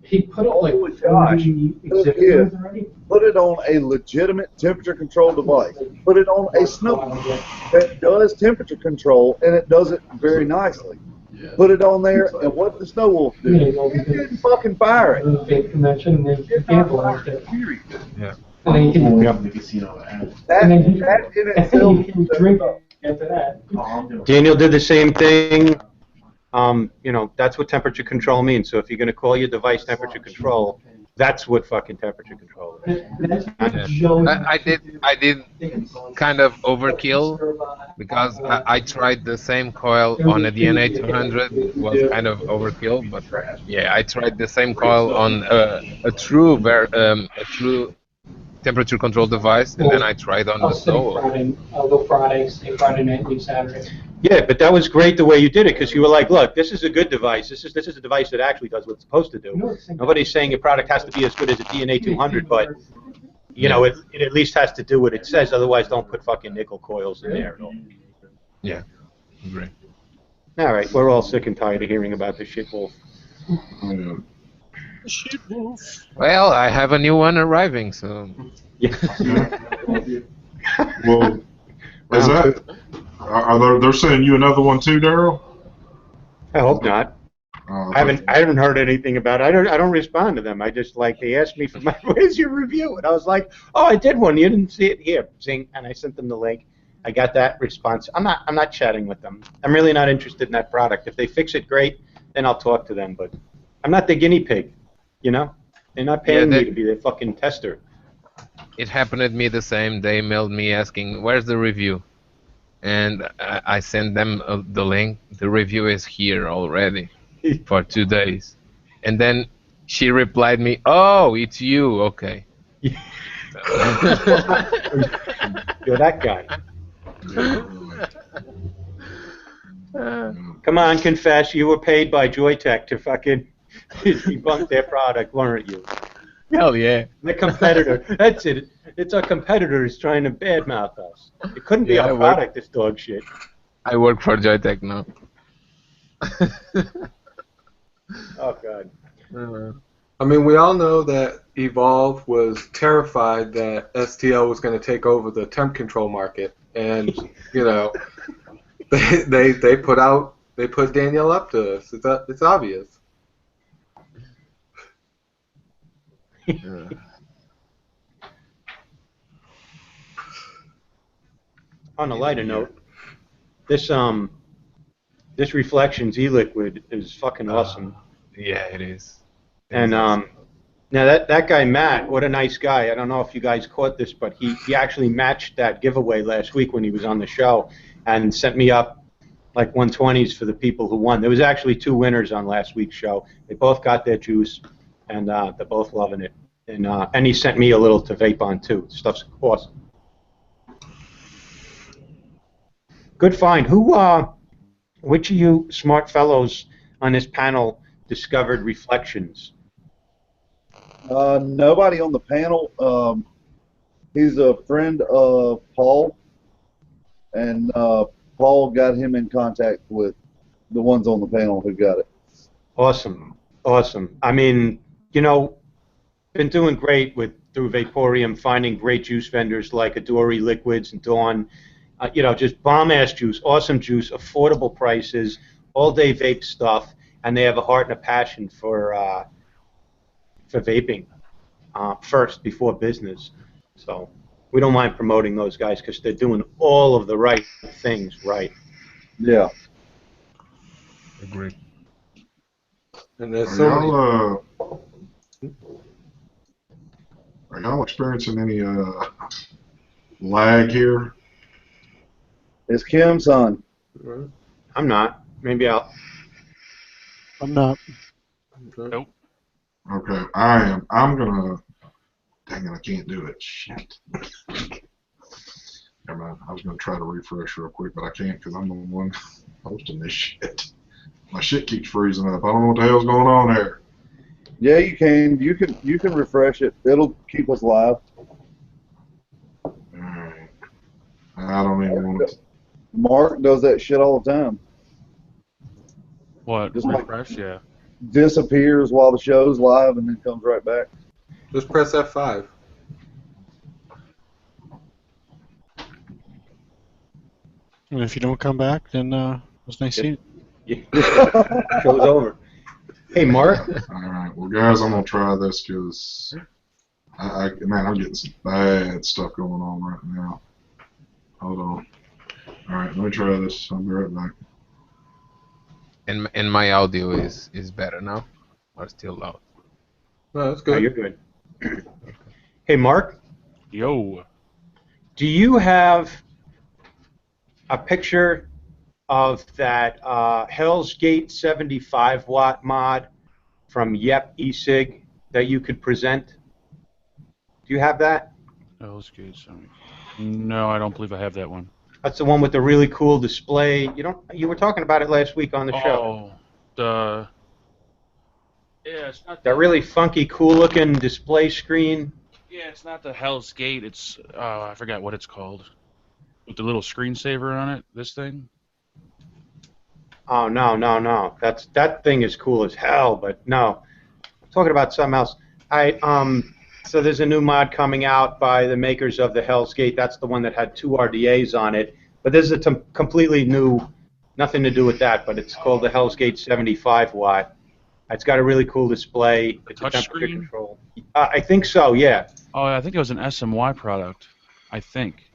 He put it like Josh, exhibit already. put it on a legitimate temperature control device. Put it on a snow that does temperature control, and it does it very nicely. Put it on there, and what the Snow Wolf do? It didn't fucking fire it. Vape convention, and they vandalized it. Yeah. And then you can, That in and itself. you can drink it after that. Daniel did the same thing. You know, that's what temperature control means. So if you're going to call your device temperature control, that's what fucking temperature control is. That's Yeah. Joe. I did kind of overkill because I tried the same coil on a DNA 200. It was kind of overkill, but yeah, I tried the same coil on a true temperature control device, and then I tried on I'll the stay Snow. Friday. I'll go Friday, stay Friday night, leave Saturday. Yeah, but that was great the way you did it, because you were like, look, this is a good device. This is a device that actually does what it's supposed to do. Nobody's saying your product has to be as good as a DNA 200, but you know, it at least has to do what it says. Otherwise, don't put fucking nickel coils in there at all. Yeah, great. All right, we're all sick and tired of hearing about this shit, Wolf. Yeah. Well, I have a new one arriving, so Yeah. Well, is that? They're sending you another one too, Daryl? I hope not. I haven't heard anything about it. I don't respond to them. I just like they asked me for my where's your review, and I was like, oh, I did one. You didn't see it here, zing, and I sent them the link. I got that response. I'm not chatting with them. I'm really not interested in that product. If they fix it, great. Then I'll talk to them. But I'm not the guinea pig. You know, they're not paying me to be their fucking tester. It happened to me the same. They mailed me asking, "Where's the review?" And I sent them the link. The review is here already for 2 days. And then she replied me, "Oh, it's you. Okay." You're that guy. Come on, confess. You were paid by Joytech to fucking debunk their product, weren't you? Hell yeah. The competitor. That's it. It's our competitors trying to badmouth us. It couldn't be our product, this dog shit. I work for Joytech now. Oh, God. I mean, we all know that Evolve was terrified that STL was going to take over the temp control market, and you know, they put Danielle up to us. It's obvious. On a lighter note, this Reflections e-liquid is fucking awesome. Yeah, it is. And now that guy Matt, what a nice guy. I don't know if you guys caught this, but he actually matched that giveaway last week when he was on the show and sent me up like 120s for the people who won. There was actually 2 winners on last week's show. They both got their juice, and they're both loving it. And he sent me a little to vape on too. Stuff's awesome. Good find. Which of you smart fellows on this panel discovered Reflections? Nobody on the panel. He's a friend of Paul, and Paul got him in contact with the ones on the panel who got it. Awesome, awesome. I mean, you know, been doing great through Vaporium, finding great juice vendors like Adori Liquids and Dawn. You know, just bomb-ass juice, awesome juice, affordable prices, all-day vape stuff, and they have a heart and a passion for vaping first before business. So we don't mind promoting those guys because they're doing all of the right things right. Yeah. Agreed. And there's so many. Are y'all experiencing any lag here? It's Kim's son. I'm not. Maybe I'll. I'm not. Nope. Okay, I am. I'm gonna. Dang it, I can't do it. Shit. Never mind. I was gonna try to refresh real quick, but I can't because I'm the one hosting this shit. My shit keeps freezing up. I don't know what the hell's going on there. Yeah, you can. You can refresh it. It'll keep us live. Alright. I don't even want to. Mark does that shit all the time. What? Just like Refresh? Yeah. disappears while the show's live and then comes right back. Just press F5. And if you don't come back, then it was nice seeing you. Show's over. Hey, Mark. Alright, well, guys, I'm gonna try this because man, I'm getting some bad stuff going on right now. Hold on. Alright, let me try this. I'll be right back. And my audio is better now, or still loud? No, that's Oh, good. you're good. Hey, Mark. Yo. Do you have a picture of that Hell's Gate 75 watt mod from Yep e-cig that you could present? Do you have that? Hell's Gate 70. No, I don't believe I have that one. That's the one with the really cool display. You were talking about it last week on the show. Oh, yeah, it's not That really funky, cool-looking display screen. Yeah, it's not the Hell's Gate. It's I forgot what it's called. With the little screensaver on it. This thing. Oh no. That thing is cool as hell, but no. I'm talking about something else. So there's a new mod coming out by the makers of the Hell's Gate. That's the one that had 2 RDAs on it. But this is a completely new, nothing to do with that, but it's called the Hell's Gate 75 watt. It's got a really cool display. It's a temperature touchscreen? control. I think so, yeah. Oh, I think it was an SMY product. I think.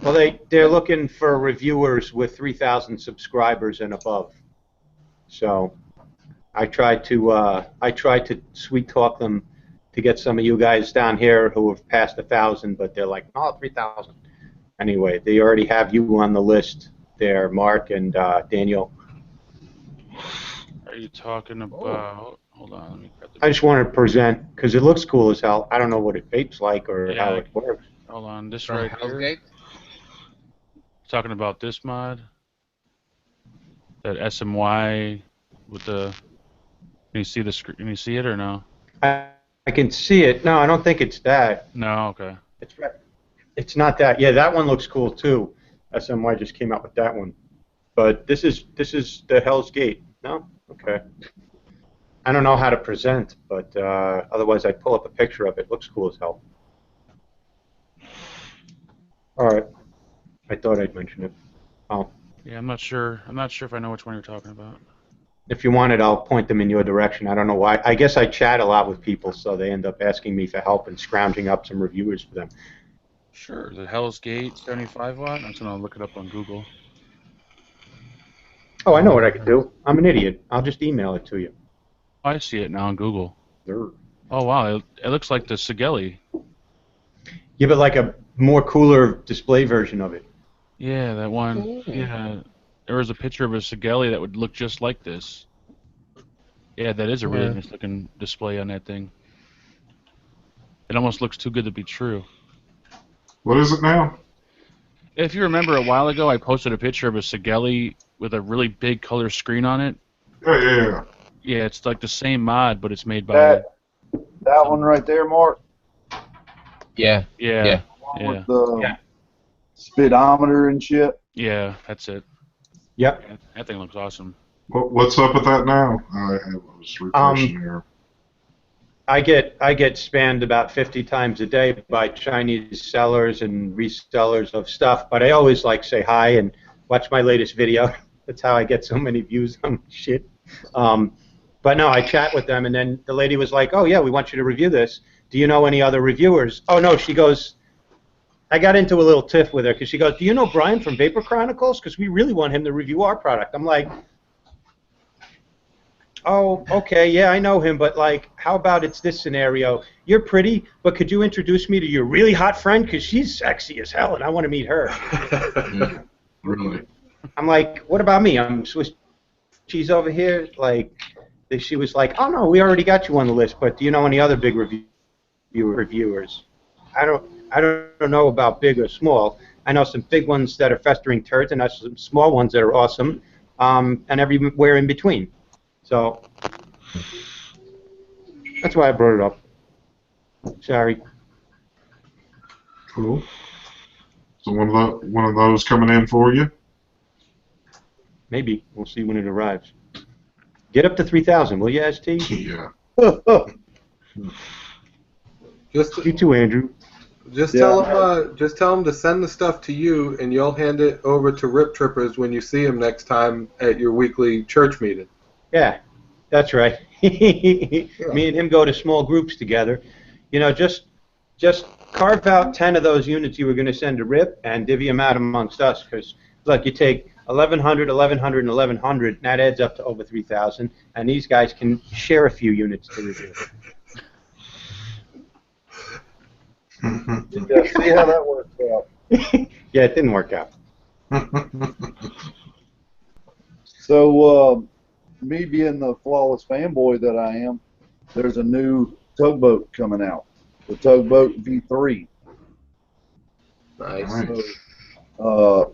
Well, they're looking for reviewers with 3,000 subscribers and above. So I tried to sweet talk them to get some of you guys down here who have passed 1,000, but they're like, oh, 3,000. Anyway, they already have you on the list there, Mark and Daniel. Are you talking about? Hold on, let me grab the. I just wanted to present because it looks cool as hell. I don't know what it vapes like or Yeah, how it works. Hold on, this From right here. Hellgate? Talking about this mod, that SMY with the. Can you see the screen? Can you see it or no? I can see it. No, I don't think it's that. No, okay. It's not that. Yeah, that one looks cool too. SMY just came out with that one. But this is the Hell's Gate. No? Okay. I don't know how to present, but otherwise I'd pull up a picture of it. It looks cool as hell. All right. I thought I'd mention it. Oh. Yeah, I'm not sure. I'm not sure if I know which one you're talking about. If you want it, I'll point them in your direction. I don't know why. I guess I chat a lot with people, so they end up asking me for help and scrounging up some reviewers for them. Sure, the Hell's Gate 75 watt. I'm just gonna look it up on Google. Oh, I know what I could do. I'm an idiot. I'll just email it to you. I see it now on Google. Sure. Oh wow, it looks like the Sigelli. Yeah, but like a more cooler display version of it. Yeah, that one. Yeah, there was a picture of a Sigelli that would look just like this. Yeah, that is a really nice looking display on that thing. It almost looks too good to be true. What is it now? If you remember a while ago, I posted a picture of a Sigelli with a really big color screen on it. Yeah. Yeah, it's like the same mod, but it's made by. That one right there, Mark. Yeah. With the speedometer and shit. Yeah, that's it. Yep. That thing looks awesome. What's up with that now? I was refreshing here. I get spammed about 50 times a day by Chinese sellers and resellers of stuff, but I always like say hi and watch my latest video. That's how I get so many views on shit. But no, I chat with them, and then the lady was like, "Oh yeah, we want you to review this. Do you know any other reviewers?" Oh no, she goes. I got into a little tiff with her because she goes, "Do you know Brian from Vapor Chronicles? Because we really want him to review our product." I'm like, "Oh, okay, yeah, I know him, but like, how about it's this scenario? You're pretty, but could you introduce me to your really hot friend? Because she's sexy as hell, and I want to meet her." Yeah, really. I'm like, "What about me? I'm Swiss cheese over here." Like, she was like, "Oh no, we already got you on the list, but do you know any other big reviewers?" I don't know about big or small. I know some big ones that are festering turds, and I know some small ones that are awesome, and everywhere in between. So that's why I brought it up. Sorry. Cool. So one of those coming in for you? Maybe. We'll see when it arrives. Get up to 3,000, will you, ST? Yeah. You too, Andrew. Just tell him to send the stuff to you, and you'll hand it over to Rip Trippers when you see him next time at your weekly church meeting. Yeah, that's right. Me and him go to small groups together. You know, just carve out 10 of those units you were going to send to Rip and divvy them out amongst us. Because look, you take 1,100, 1,100, and 1,100, and that adds up to over 3,000. And these guys can share a few units to review. Yeah, see how that works out. Yeah, it didn't work out. So, me being the flawless fanboy that I am, there's a new tugboat coming out, the Tugboat V3. Nice. So,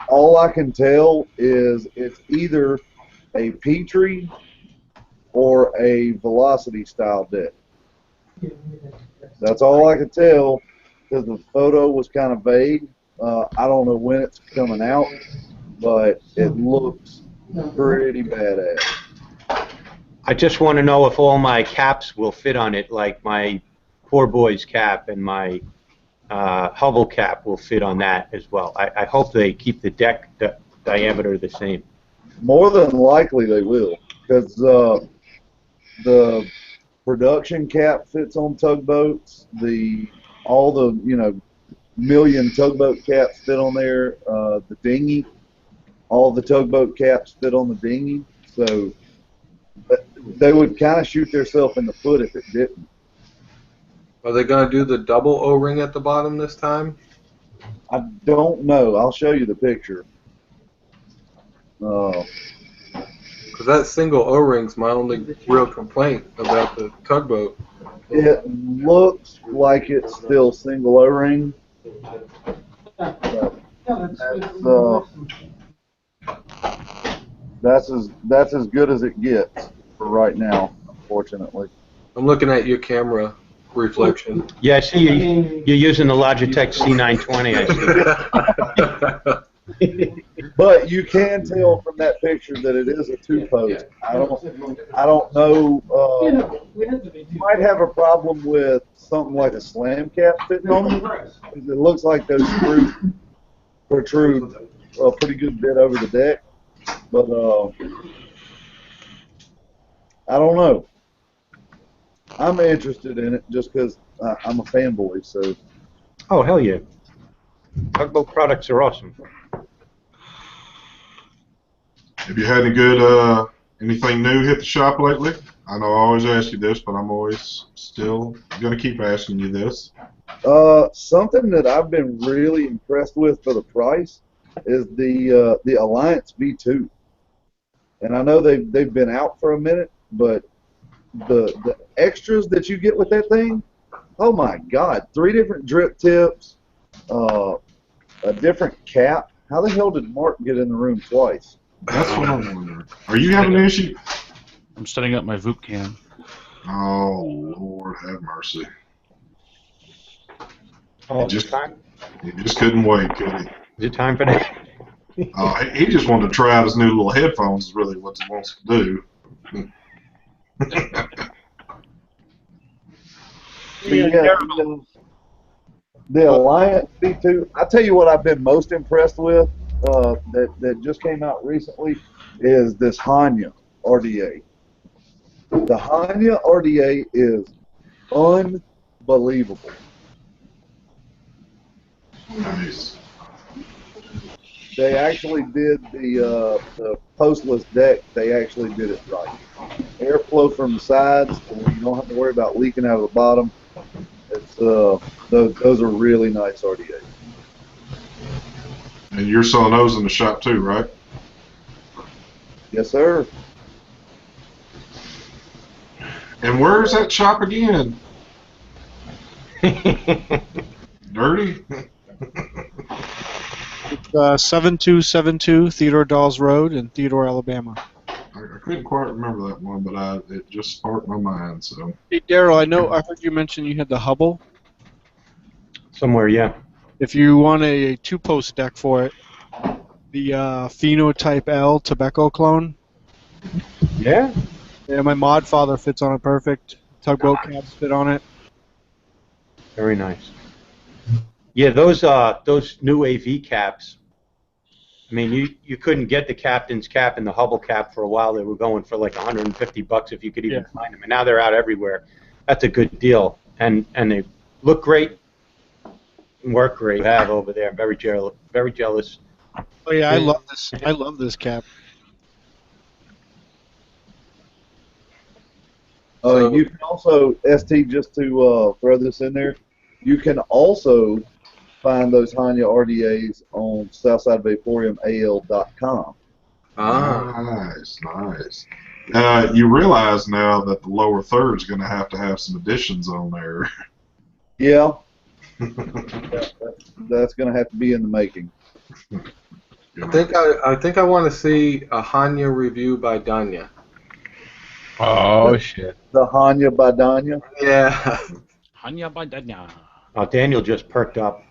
all I can tell is it's either a Petrie or a Velocity style deck. That's all I could tell because the photo was kind of vague. I don't know when it's coming out, but it looks pretty badass. I just want to know if all my caps will fit on it, like my Poor Boy's cap and my Hubble cap will fit on that as well. I hope they keep the deck diameter the same. More than likely they will, because the production cap fits on tugboats. All the million tugboat caps fit on there. The dinghy, all the tugboat caps fit on the dinghy. So they would kind of shoot themselves in the foot if it didn't. Are they going to do the double O-ring at the bottom this time? I don't know. I'll show you the picture. Because that single O-ring's my only real complaint about the tugboat. It looks like it's still single O-ring. That's as good as it gets for right now, unfortunately. I'm looking at your camera reflection. Yeah, I see you're using the Logitech C920. I see. But you can tell from that picture that it is a two-post. I don't know. You might have a problem with something like a slam cap fitting on it, 'cause it looks like those screws protrude a pretty good bit over the deck. But I don't know. I'm interested in it just because I'm a fanboy. So. Oh, hell yeah. Tugboat products are awesome. Have you had any good, anything new hit the shop lately? I know I always ask you this, but I'm always still going to keep asking you this. Something that I've been really impressed with for the price is the Alliance V2. And I know they've been out for a minute, but the extras that you get with that thing, oh my God, 3 different drip tips, a different cap. How the hell did Mark get in the room twice? That's what I'm wondering. Are you having an issue? I'm setting up my Voop cam. Oh, Lord have mercy. Oh, He just couldn't wait, could he? Is it time for that? He just wanted to try out his new little headphones is really what he wants to do. The Alliance V2, I tell you what I've been most impressed with that just came out recently is this Hanya RDA. The Hanya RDA is unbelievable. Nice. They actually did the postless deck. They actually did it right. Airflow from the sides, and you don't have to worry about leaking out of the bottom. It's those are really nice RDAs. And you're selling those in the shop too, right? Yes, sir. And where's that shop again? Dirty? It's 7272 Theodore Dawes Road in Theodore, Alabama. I couldn't quite remember that one, but it just sparked my mind. So. Hey, Daryl, I heard you mention you had the Hubble. Somewhere, yeah. If you want a 2-post deck for it, the Phenotype L Tobacco clone. Yeah? Yeah, my mod father fits on it perfect. Tugboat caps fit on it. Very nice. Yeah, those new AV caps. I mean, you couldn't get the captain's cap and the Hubble cap for a while. They were going for like $150 if you could even find them, and now they're out everywhere. That's a good deal, and they look great, and work great. Have over there. Very jealous. Very jealous. Oh yeah, I love this. I love this cap. You can also, ST, just to throw this in there, you can also find those Hanya RDAs on SouthsideVaporiumAL.com. Nice, nice. You realize now that the lower third's going to have some additions on there. Yeah. That's going to have to be in the making. I think I want to see a Hanya review by Danya. Oh, shit. The Hanya by Danya? Yeah. Hanya by Danya. Oh, Daniel just perked up.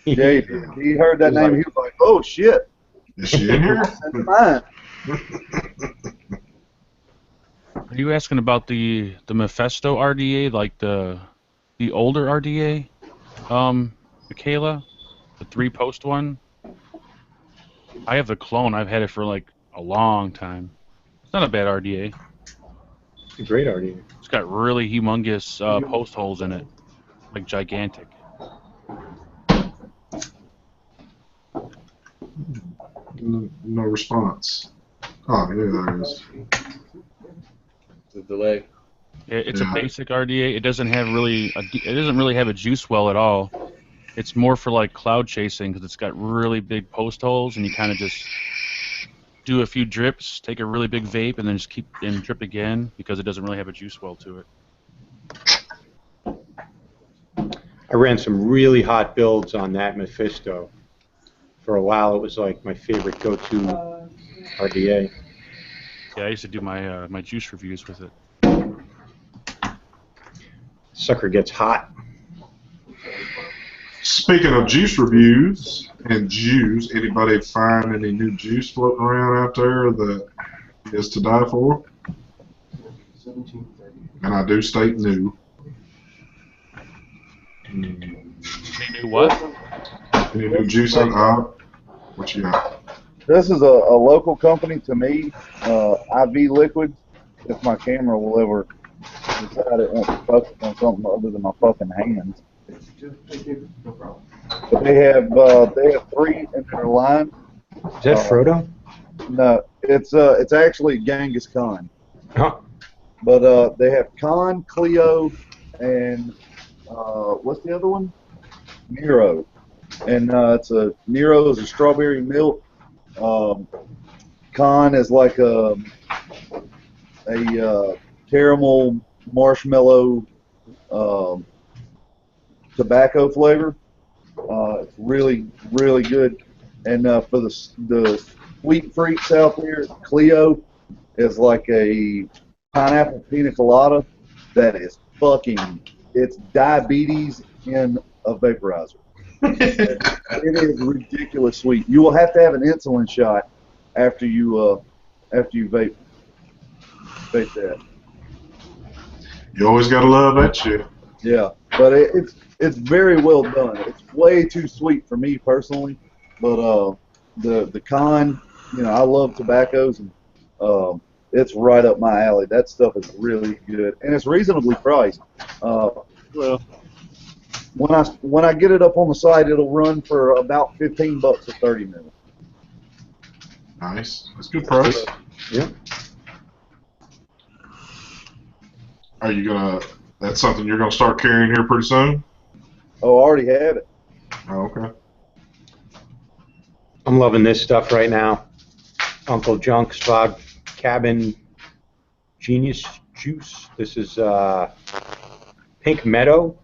Yeah, he heard that name. He was like, "Oh shit!" Is she in here? Fine. Are you asking about the Mephisto RDA, like the older RDA, Michaela, the 3-post one? I have the clone. I've had it for like a long time. It's not a bad RDA. It's a great RDA. It's got really humongous post holes in it, like gigantic. No response. Oh, yeah, there it is. The delay. It's Yeah. a basic RDA. It doesn't really have a juice well at all. It's more for like cloud chasing because it's got really big post holes, and you kind of just do a few drips, take a really big vape, and then just keep and drip again because it doesn't really have a juice well to it. I ran some really hot builds on that Mephisto. For a while, it was like my favorite go-to RDA. Yeah, I used to do my my juice reviews with it. Sucker gets hot. Speaking of juice reviews and juice, anybody find any new juice floating around out there that is to die for? And I do state new. Any new what? Any new juice out? What you got? This is a local company to me, IV Liquid. If my camera will ever decide it wants to focus on something other than my fucking hands. But they have 3 in their line. Is that Frodo? No, it's actually Genghis Khan. Huh. But they have Khan, Cleo, and what's the other one? Nero. And Nero is a strawberry milk. Khan is like a caramel marshmallow tobacco flavor. It's really, really good. And for the sweet freaks out there, Cleo is like a pineapple pina colada that is it's diabetes in a vaporizer. It is ridiculous sweet. You will have to have an insulin shot after you vape that. You always gotta love that shit. Yeah, but it's very well done. It's way too sweet for me personally, but the Con, I love tobaccos, and it's right up my alley. That stuff is really good, and it's reasonably priced. Well, when I get it up on the site, it'll run for about $15 a 30 minutes. Nice. That's a good price. Yeah. Are you that's something you're gonna start carrying here pretty soon? Oh, I already have it. Oh, okay. I'm loving this stuff right now. Uncle Junk's Fog Cabin Genius Juice. This is Pink Meadow.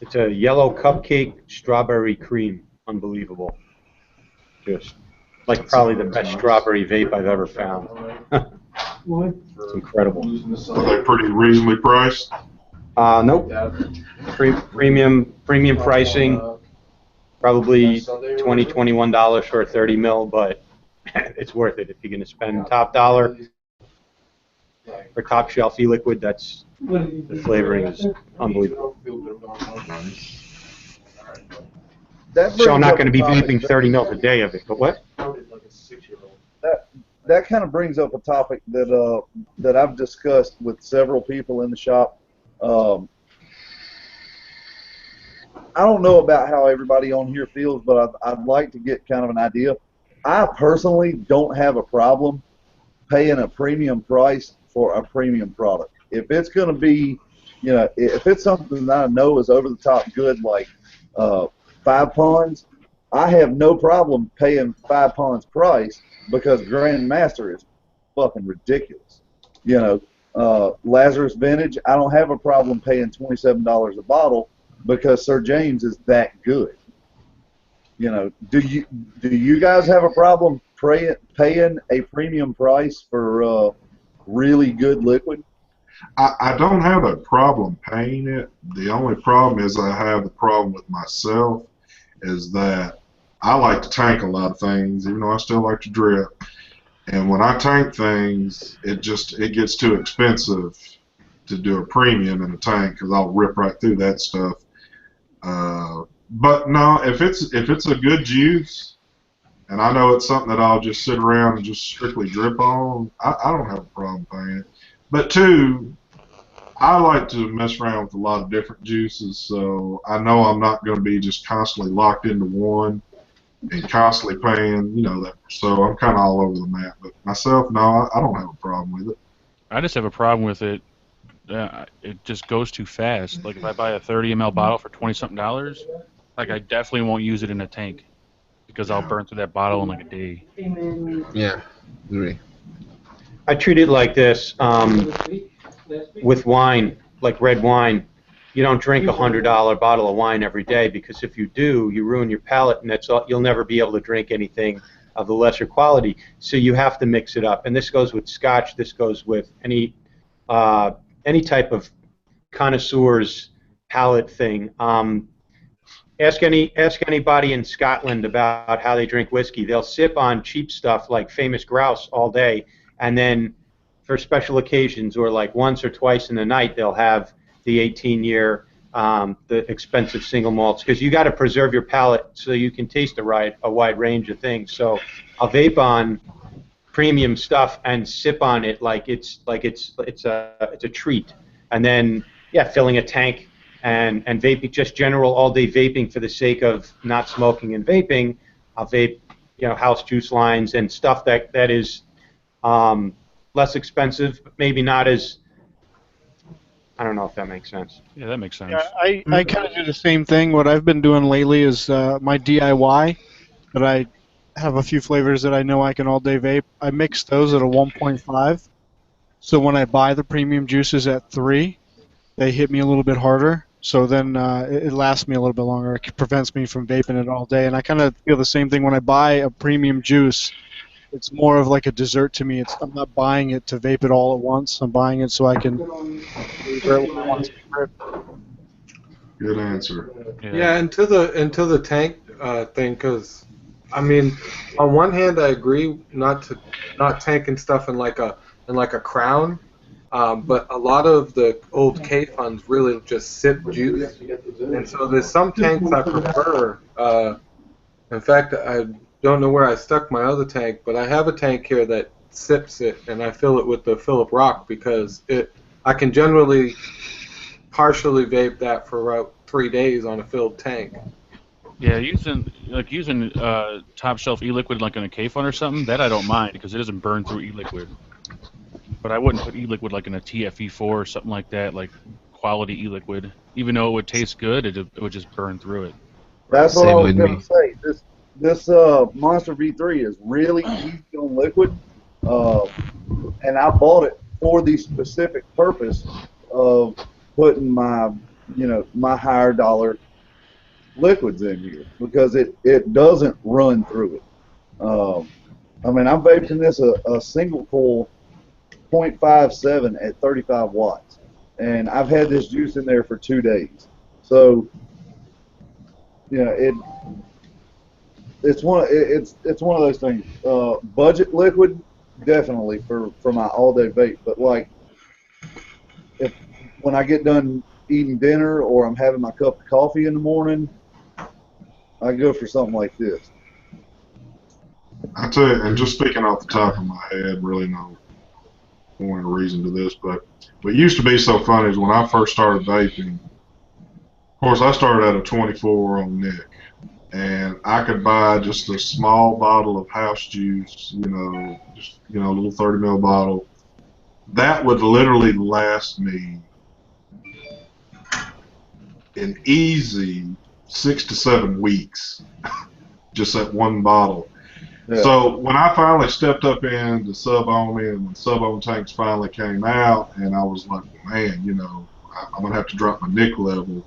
It's a yellow cupcake strawberry cream. Unbelievable. Just like probably the best strawberry vape I've ever found. It's incredible. Are they pretty reasonably priced? Nope. Premium pricing. Probably $20, $21 for a 30 mil, but it's worth it if you're going to spend top dollar for top shelf e-liquid. The flavoring is unbelievable. So I'm not going to be vaping 30 mils a day of it, but what? That kind of brings up a topic that I've discussed with several people in the shop. I don't know about how everybody on here feels, but I'd like to get kind of an idea. I personally don't have a problem paying a premium price for a premium product. If it's going to be, if it's something that I know is over the top good, like 5 Ponds, I have no problem paying 5 Ponds price because Grandmaster is fucking ridiculous. Lazarus Vintage, I don't have a problem paying $27 a bottle because Sir James is that good. Do you guys have a problem paying a premium price for really good liquid? I don't have a problem paying it. The only problem is I have the problem with myself is that I like to tank a lot of things, even though I still like to drip. And when I tank things, it gets too expensive to do a premium in a tank because I'll rip right through that stuff. But no, if it's a good juice, and I know it's something that I'll just sit around and just strictly drip on, I don't have a problem paying it. But 2, I like to mess around with a lot of different juices, so I know I'm not going to be just constantly locked into one. and constantly paying, that. So I'm kind of all over the map. But myself, no, I don't have a problem with it. I just have a problem with it. It just goes too fast. Like if I buy a 30 ml bottle for $20-something, like I definitely won't use it in a tank because I'll Yeah. burn through that bottle in like a day. Yeah, agree. I treat it like this with wine, like red wine. You don't drink $100 bottle of wine every day because if you do, you ruin your palate, and that's all, you'll never be able to drink anything of the lesser quality. So you have to mix it up, and this goes with Scotch. This goes with any type of connoisseur's palate thing. Ask anybody in Scotland about how they drink whiskey. They'll sip on cheap stuff like Famous Grouse all day, and then for special occasions or like once or twice in the night, they'll have the 18-year, the expensive single malts, because you got to preserve your palate so you can taste a wide range of things. So I'll vape on premium stuff and sip on it like it's a treat, and then yeah, filling a tank and vaping, just general all day vaping for the sake of not smoking and vaping. I'll vape, house juice lines and stuff that is less expensive, but maybe not as, I don't know if that makes sense. Yeah, that makes sense. Yeah, I kind of do the same thing. What I've been doing lately is my DIY, that I have a few flavors that I know I can all day vape. I mix those at a 1.5. So when I buy the premium juices at 3, they hit me a little bit harder. So then it lasts me a little bit longer. It prevents me from vaping it all day. And I kind of feel the same thing when I buy a premium juice. It's more of like a dessert to me. I'm not buying it to vape it all at once. I'm buying it so I can savor it when I want to savor it. Good answer. Yeah, into the tank thing, because I mean, on one hand, I agree not tanking stuff in like a crown, but a lot of the old K funds really just sip juice, and so there's some tanks I prefer. In fact, I don't know where I stuck my other tank, but I have a tank here that sips it, and I fill it with the Philip Rock because I can generally partially vape that for about 3 days on a filled tank. Yeah, using top shelf e-liquid like in a K-Fun or something, that I don't mind because it doesn't burn through e-liquid. But I wouldn't put e-liquid like in a TFE4 or something like that, like quality e-liquid. Even though it would taste good, it would just burn through it. That's what Same I was with going me. to say. This Monster V3 is really easy on liquid, and I bought it for the specific purpose of putting my higher dollar liquids in here because it doesn't run through it. I mean, I'm vaping this a single coil 0.57 at 35 watts, and I've had this juice in there for 2 days. So, it's one of those things. Budget liquid, definitely for my all day vape. But like, when I get done eating dinner or I'm having my cup of coffee in the morning, I go for something like this. I tell you, and just speaking off the top of my head, really no point or reason to this, but what used to be so funny is when I first started vaping. Of course, I started at a 24 on Nick, and I could buy just a small bottle of house juice, a little 30 ml bottle. That would literally last me an easy 6 to 7 weeks, just that one bottle. Yeah. So when I finally stepped up into sub-ohm, and when sub-ohm tanks finally came out, and I was like, man, I'm gonna have to drop my Nick level.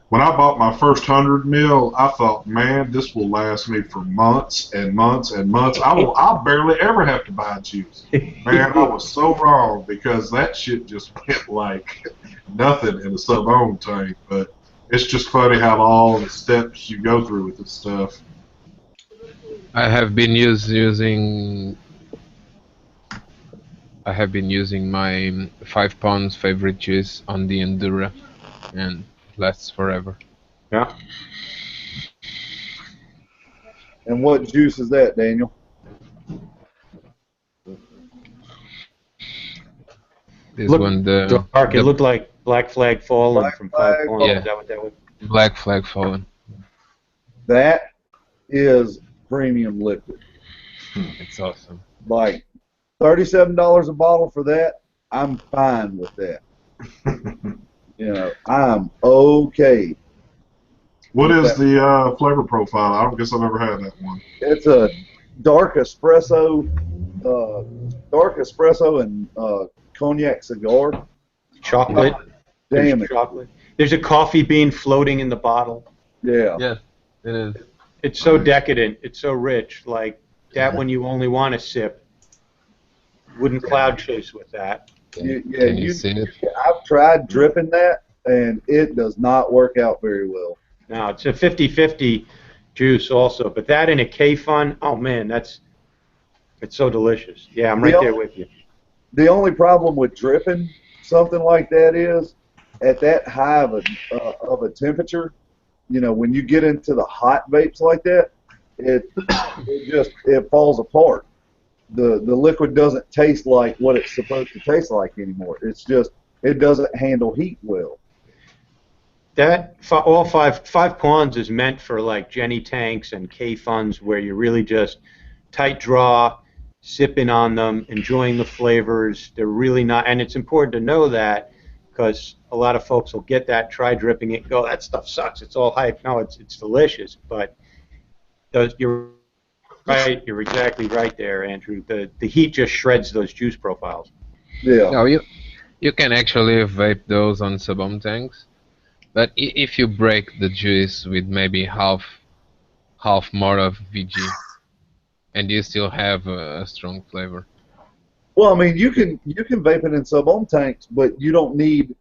When I bought my first 100 mil, I thought, man, this will last me for months and months and months. I'll barely ever have to buy juice. Man, I was so wrong because that shit just went like nothing in a sub-ohm tank. But it's just funny how all the steps you go through with this stuff. I have been using my 5 pounds favorite juice on the Endura, and it lasts forever. Yeah. And what juice is that, Daniel? This one, Dark. It looked like Black Flag Fallen Black from Flag, 5 Points. yeah. Is that what that was? Black Flag Fallen. That is premium liquid. It's awesome. Like $37 a bottle for that, I'm fine with that. You know, I'm okay. What is the flavor profile? I don't guess I've ever had that one. It's a dark espresso and cognac cigar. Chocolate. Damn There's it. chocolate. There's a coffee bean floating in the bottle. Yeah. Yeah, it is. It's so decadent. It's so rich. Like that when you only want to sip. Wouldn't cloud chase with that. Can you see it? I've tried dripping that, and it does not work out very well. No, it's a 50-50 juice also. But that in a K-Fun, oh man, it's so delicious. Yeah, I'm right there with you. The only problem with dripping something like that is at that high of a temperature, you know, when you get into the hot vapes like that, it falls apart. The liquid doesn't taste like what it's supposed to taste like anymore. It's just it doesn't handle heat well. That all five pawns is meant for like Jenny tanks and K-Funs where you really just tight draw, sipping on them, enjoying the flavors. They're really not, and it's important to know that because a lot of folks will get that, try dripping it, and go, that stuff sucks. It's all hype. No, it's delicious, but you're right. You're exactly right there, Andrew. The heat just shreds those juice profiles. Yeah. No, you can actually vape those on sub-ohm tanks, but if you break the juice with maybe half more of VG, and you still have a strong flavor. Well, I mean, you can vape it in sub-ohm tanks, but you don't need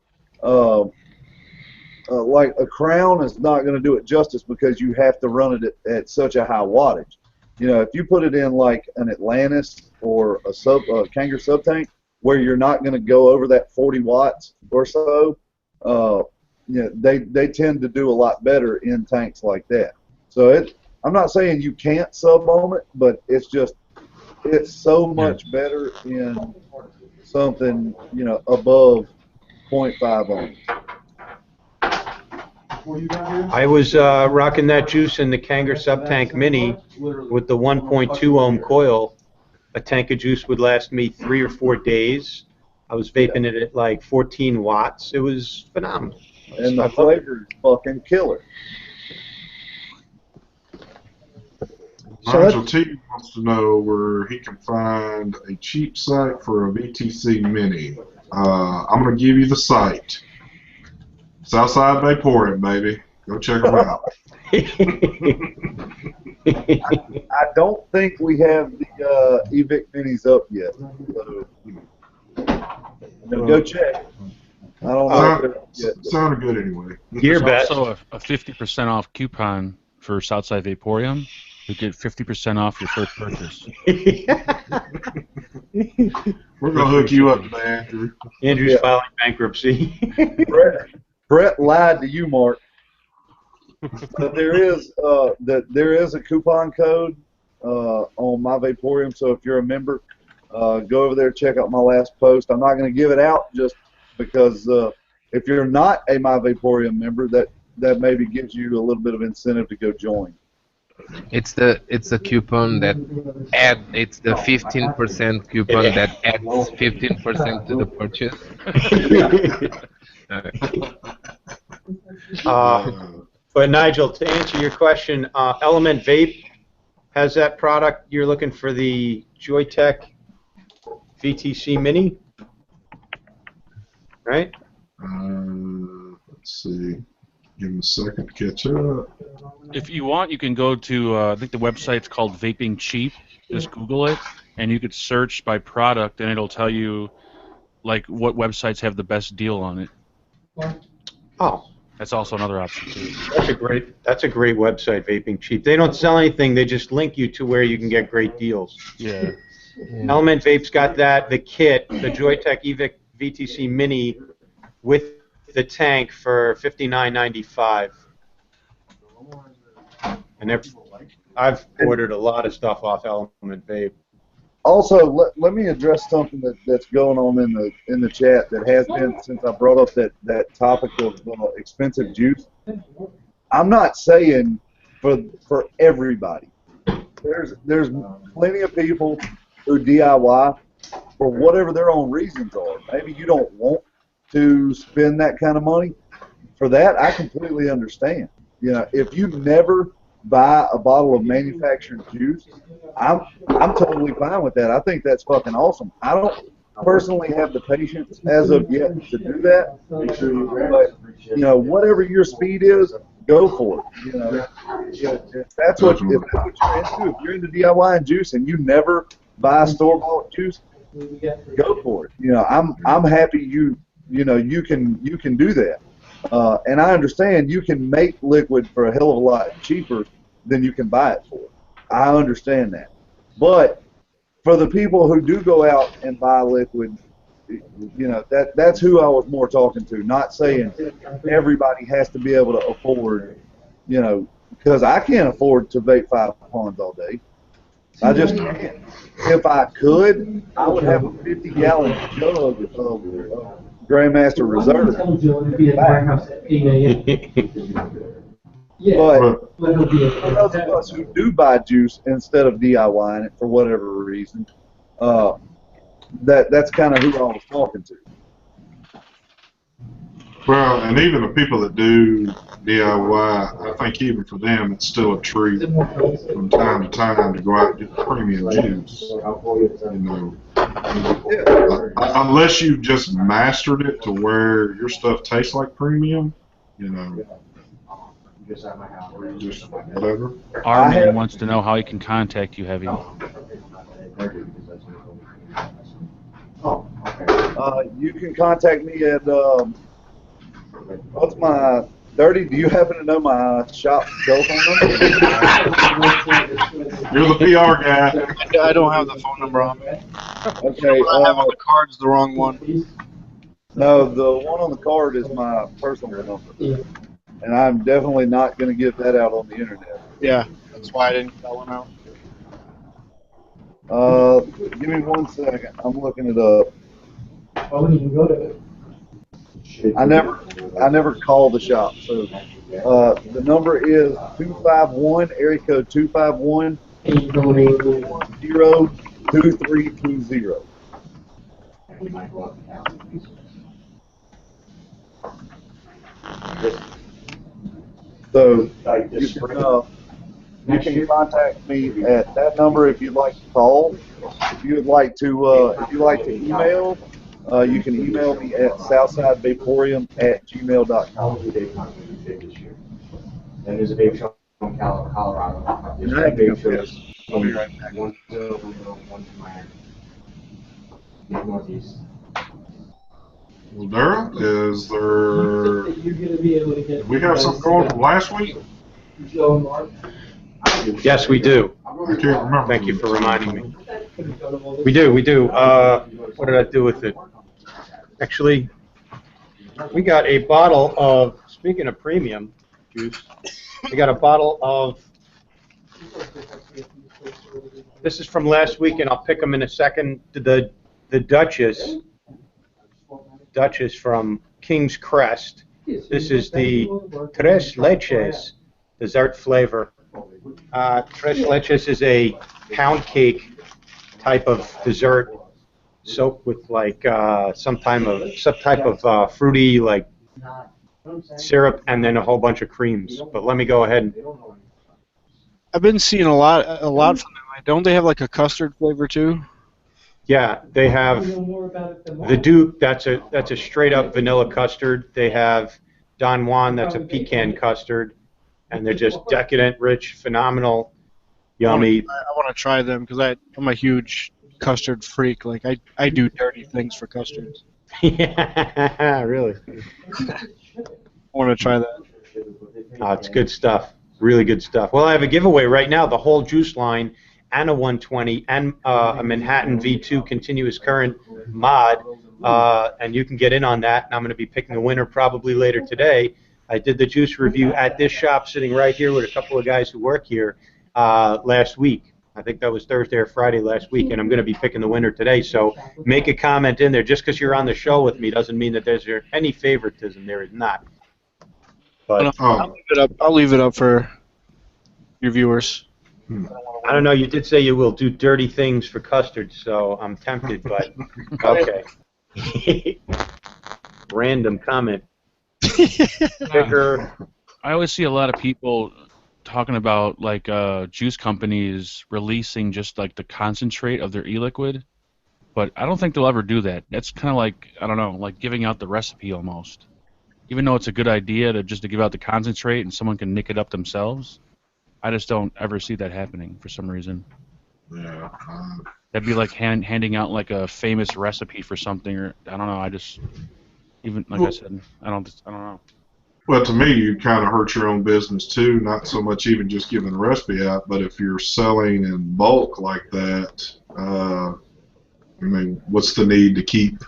like a Crown is not going to do it justice because you have to run it at such a high wattage. You know, if you put it in like an Atlantis or a Kanger sub tank where you're not going to go over that 40 watts or so, you know, they tend to do a lot better in tanks like that. So I'm not saying you can't sub-ohm it, but it's so much better in something, you know, above 0.5 ohms. I was rocking that juice in the Kanger Sub-Tank Mini with the 1.2 ohm coil. A tank of juice would last me 3 or 4 days. I was vaping it at like 14 watts. It was phenomenal. And the flavor is fucking killer. Nigel T wants to know where he can find a cheap site for a VTC Mini. I'm going to give you the site. Southside Vaporium, baby. Go check them out. I don't think we have the eVic Minis up yet. So go check. I don't know if they're up yet. Sounded good anyway. Gear There's bet. also a 50% off coupon for Southside Vaporium. You get 50% off your first purchase. We're going to hook you up today, Andrew. Andrew's filing bankruptcy. Brett lied to you, Mark. But there is a coupon code on my Vaporium, so if you're a member, go over there, check out my last post. I'm not going to give it out just because if you're not a My Vaporium member, that maybe gives you a little bit of incentive to go join. It's the coupon that it's the 15% coupon that adds 15% to the purchase. But Nigel, to answer your question, Element Vape has that product. You're looking for the Joytech VTC Mini, right? Let's see. Give him a second to catch up. If you want, you can go to, I think the website's called Vaping Cheap. Just Google it, and you could search by product, and it'll tell you, like, what websites have the best deal on it. Oh, that's also another option too. That's a great website, Vaping Cheap. They don't sell anything; they just link you to where you can get great deals. Yeah. Element Vape's got that, the kit, the Joytech eVic VTC Mini with the tank for $59.95. And I've ordered a lot of stuff off Element Vape. Also, let me address something that's going on in the chat that has been since I brought up that topic of expensive juice. I'm not saying for everybody. There's plenty of people who DIY for whatever their own reasons are. Maybe you don't want to spend that kind of money. For that, I completely understand. You know, if you never buy a bottle of manufactured juice, I'm totally fine with that. I think that's fucking awesome. I don't personally have the patience as of yet to do that. But, you know, whatever your speed is, go for it. You know, if that's what you're into, if you're into DIY and juice and you never buy store-bought juice, go for it. You know, I'm happy you can do that. And I understand you can make liquid for a hell of a lot cheaper than you can buy it for. I understand that. But for the people who do go out and buy liquid, you know, that's who I was more talking to, not saying everybody has to be able to afford, you know, because I can't afford to vape 5 ponds all day. I just can't. If I could, I would have a 50-gallon jug of Grandmaster Reserve. But for those of us who do buy juice instead of DIYing it for whatever reason, that's kind of who I was talking to. Well, and even the people that do DIY, I think even for them, it's still a treat from time to time to go out and get the premium juice. You know, unless you've just mastered it to where your stuff tastes like premium, you know, just whatever. Armin wants to know how he can contact you, Heavy. You can contact me at what's my 30? Do you happen to know my shop telephone number? You're the PR guy. Yeah, I don't have the phone number on me. Okay. I have on the card's the wrong one. No, the one on the card is my personal number, and I'm definitely not going to give that out on the internet. Yeah, that's why I didn't get that one out. Give me 1 second. I'm looking it up. Oh, when you can go to it. I never call the shop, so the number is 251 area code 251 2320. So you can contact me at that number if you'd like to call. If you'd like to email, you can email me at southsidevaporium@gmail.com. And there's a vape shop in Colorado. There's a vape shows I'll be right back. one to Miami. Northeast. Well, Daryl, is there? Did we have something going from last week? Yes, we do. I can't remember. Thank you for reminding me. We do. What did I do with it? Actually, we got a bottle of, speaking of premium juice, we got a bottle of, this is from last week, and I'll pick them in a second, the Duchess from King's Crest. This is the Tres Leches dessert flavor. Tres Leches is a pound cake type of dessert soaked with like some type of fruity like syrup and then a whole bunch of creams. But let me go ahead and I've been seeing a lot from them. Don't they have like a custard flavor too? yeah, they have the Duke. That's a straight up vanilla custard. They have Don Juan. That's a pecan custard, and they're just decadent, rich, phenomenal, yummy. I want to try them because I'm a huge custard freak. Like I do dirty things for custards. Yeah, really. I want to try that. Oh, it's good stuff. Really good stuff. Well, I have a giveaway right now. The whole juice line and a 120 and a Manhattan V2 continuous current mod. And you can get in on that. And I'm going to be picking a winner probably later today. I did the juice review at this shop sitting right here with a couple of guys who work here last week. I think that was Thursday or Friday last week, and I'm going to be picking the winner today. So make a comment in there. Just because you're on the show with me doesn't mean that there's any favoritism. There is not. But I'll leave it up for your viewers. I don't know. You did say you will do dirty things for custard, so I'm tempted, but okay. Random comment. Picker. I always see a lot of people talking about like juice companies releasing just like the concentrate of their e-liquid, but I don't think they'll ever do that. That's kind of like, I don't know, like giving out the recipe almost. Even though it's a good idea to just to give out the concentrate and someone can nick it up themselves, I just don't ever see that happening for some reason. Yeah. That'd be like handing out like a famous recipe for something, or I don't know. I just even like I said, I don't know. Well, to me, you kind of hurt your own business too. Not so much even just giving the recipe out, but if you're selling in bulk like that, I mean, what's the need to keep,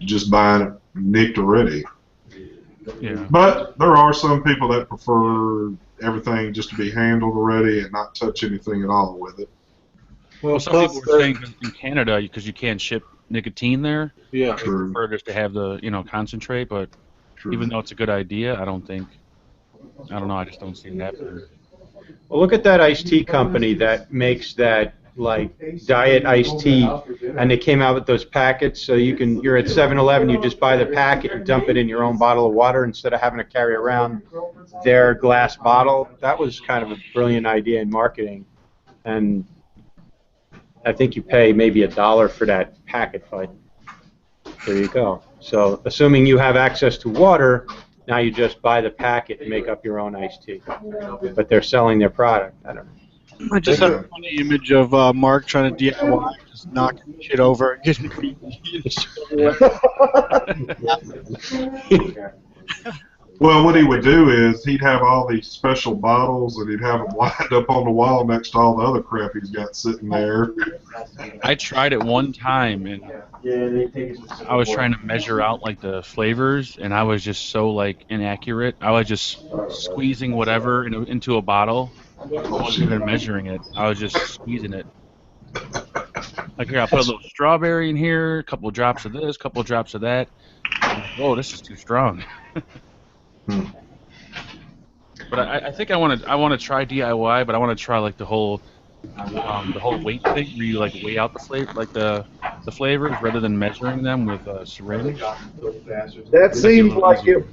just buying it nicked already? Yeah. But there are some people that prefer everything just to be handled already and not touch anything at all with it. Well, some people were saying in Canada, because you can't ship nicotine there, Yeah. they prefer just to have the concentrate. But even though it's a good idea, I don't know. I just don't see it happening. Well, look at that iced tea company that makes that like diet iced tea, and they came out with those packets, so you're at 7-Eleven, you just buy the packet and dump it in your own bottle of water instead of having to carry around their glass bottle. That was kind of a brilliant idea in marketing, and I think you pay maybe $1 for that packet, but there you go. So assuming you have access to water, now you just buy the packet and make up your own iced tea. But they're selling their product. I don't know. I just have a funny image of Mark trying to DIY, just knocking shit over, getting creepy. Well, what he would do is he'd have all these special bottles and he'd have them lined up on the wall next to all the other crap he's got sitting there. I tried it one time, and I was trying to measure out like the flavors, and I was just so like inaccurate. I was just squeezing whatever into a bottle. I wasn't even measuring it. I was just squeezing it. Like here, I'll put a little strawberry in here, a couple of drops of this, a couple of drops of that. I'm like, whoa, this is too strong. But I think I want to try DIY, but I want to try like the whole weight thing where you like weigh out the flavor, like the flavors rather than measuring them with a syringe. That seems like it.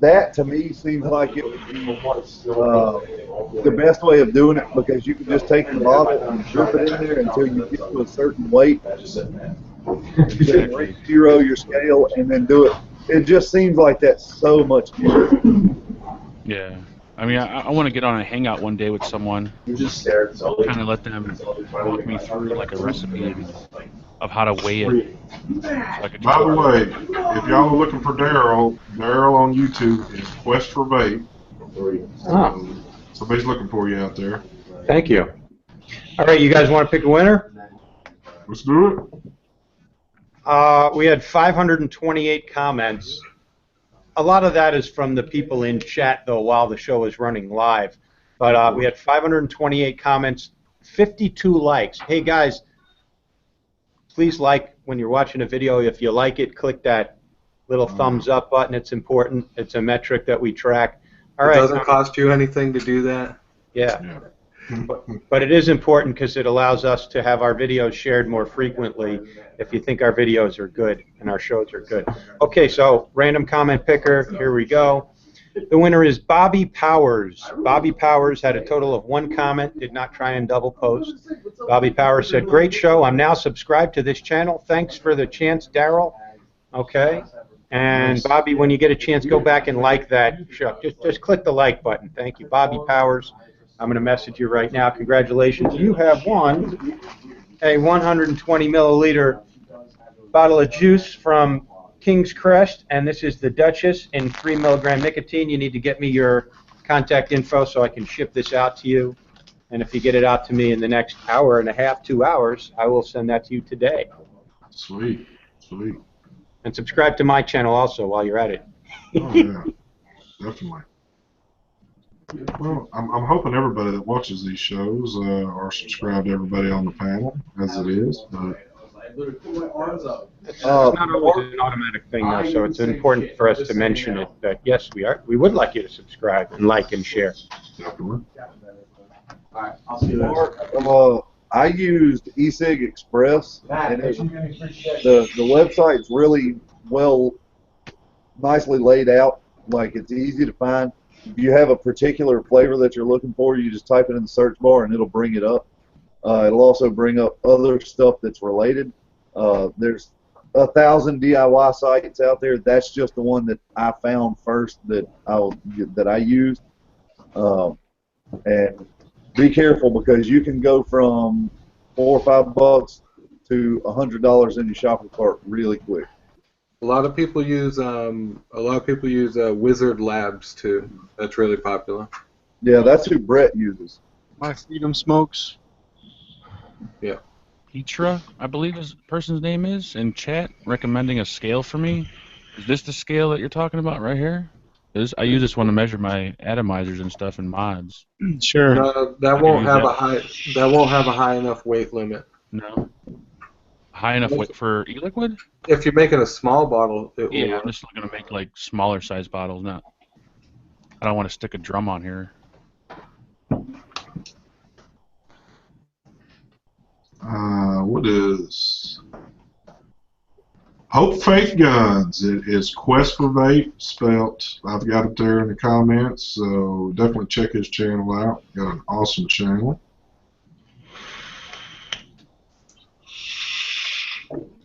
That to me seems like it would be the best way of doing it, because you can just take the bottle and drip it in there until you get to a certain weight, then zero your scale, and then do it. It just seems like that's so much easier. Yeah. I mean, I want to get on a hangout one day with someone, kind of let them walk me through like a recipe of how to weigh it. So I could By the way, if y'all are looking for Daryl on YouTube is Quest for Vape. Somebody's looking for you out there. Thank you. All right, you guys want to pick a winner? Let's do it. We had 528 comments. A lot of that is from the people in chat, though, while the show is running live. But we had 528 comments, 52 likes. Hey, guys, please like when you're watching a video. If you like it, click that little thumbs up button. It's important. It's a metric that we track. All right. It doesn't cost you anything to do that? Yeah. But it is important because it allows us to have our videos shared more frequently if you think our videos are good and our shows are good. Okay, so random comment picker, here we go. The winner is Bobby Powers. Bobby Powers had a total of 1 comment, did not try and double post. Bobby Powers said, great show, I'm now subscribed to this channel. Thanks for the chance, Daryl. Okay. And Bobby, when you get a chance, go back and like that show. Just click the like button. Thank you, Bobby Powers. I'm going to message you right now. Congratulations. You have won a 120 milliliter bottle of juice from King's Crest, and this is the Duchess in 3 milligram nicotine. You need to get me your contact info so I can ship this out to you. And if you get it out to me in the next hour and a half, 2 hours, I will send that to you today. Sweet, sweet. And subscribe to my channel also while you're at it. Oh, yeah, definitely. Well, I'm hoping everybody that watches these shows are subscribed to everybody on the panel, as it is. But It's not always an automatic thing, though, so it's important for us to mention it. That yes, we would like you to subscribe and like and share. I used e-cig Express, and the website's really nicely laid out. Like, it's easy to find. If you have a particular flavor that you're looking for, you just type it in the search bar and it'll bring it up. It'll also bring up other stuff that's related. There's 1,000 DIY sites out there. That's just the one that I found first that I used. And be careful, because you can go from $4 or $5 to $100 in your shopping cart really quick. A lot of people use Wizard Labs too. That's really popular. Yeah, that's who Brett uses. My Freedom Smokes. Yeah. Petra, I believe his person's name is, in chat, recommending a scale for me. Is this the scale that you're talking about right here? I use this one to measure my atomizers and stuff in mods. Sure. No, that won't have a high enough weight limit. No. High enough weight for e-liquid? If you're making a small bottle, it will. Yeah, I'm just going to make like smaller size bottles. I don't want to stick a drum on here. What is Hope Faith Guns? It is Quest for Vape spelt. I've got it there in the comments, so definitely check his channel out. Got an awesome channel.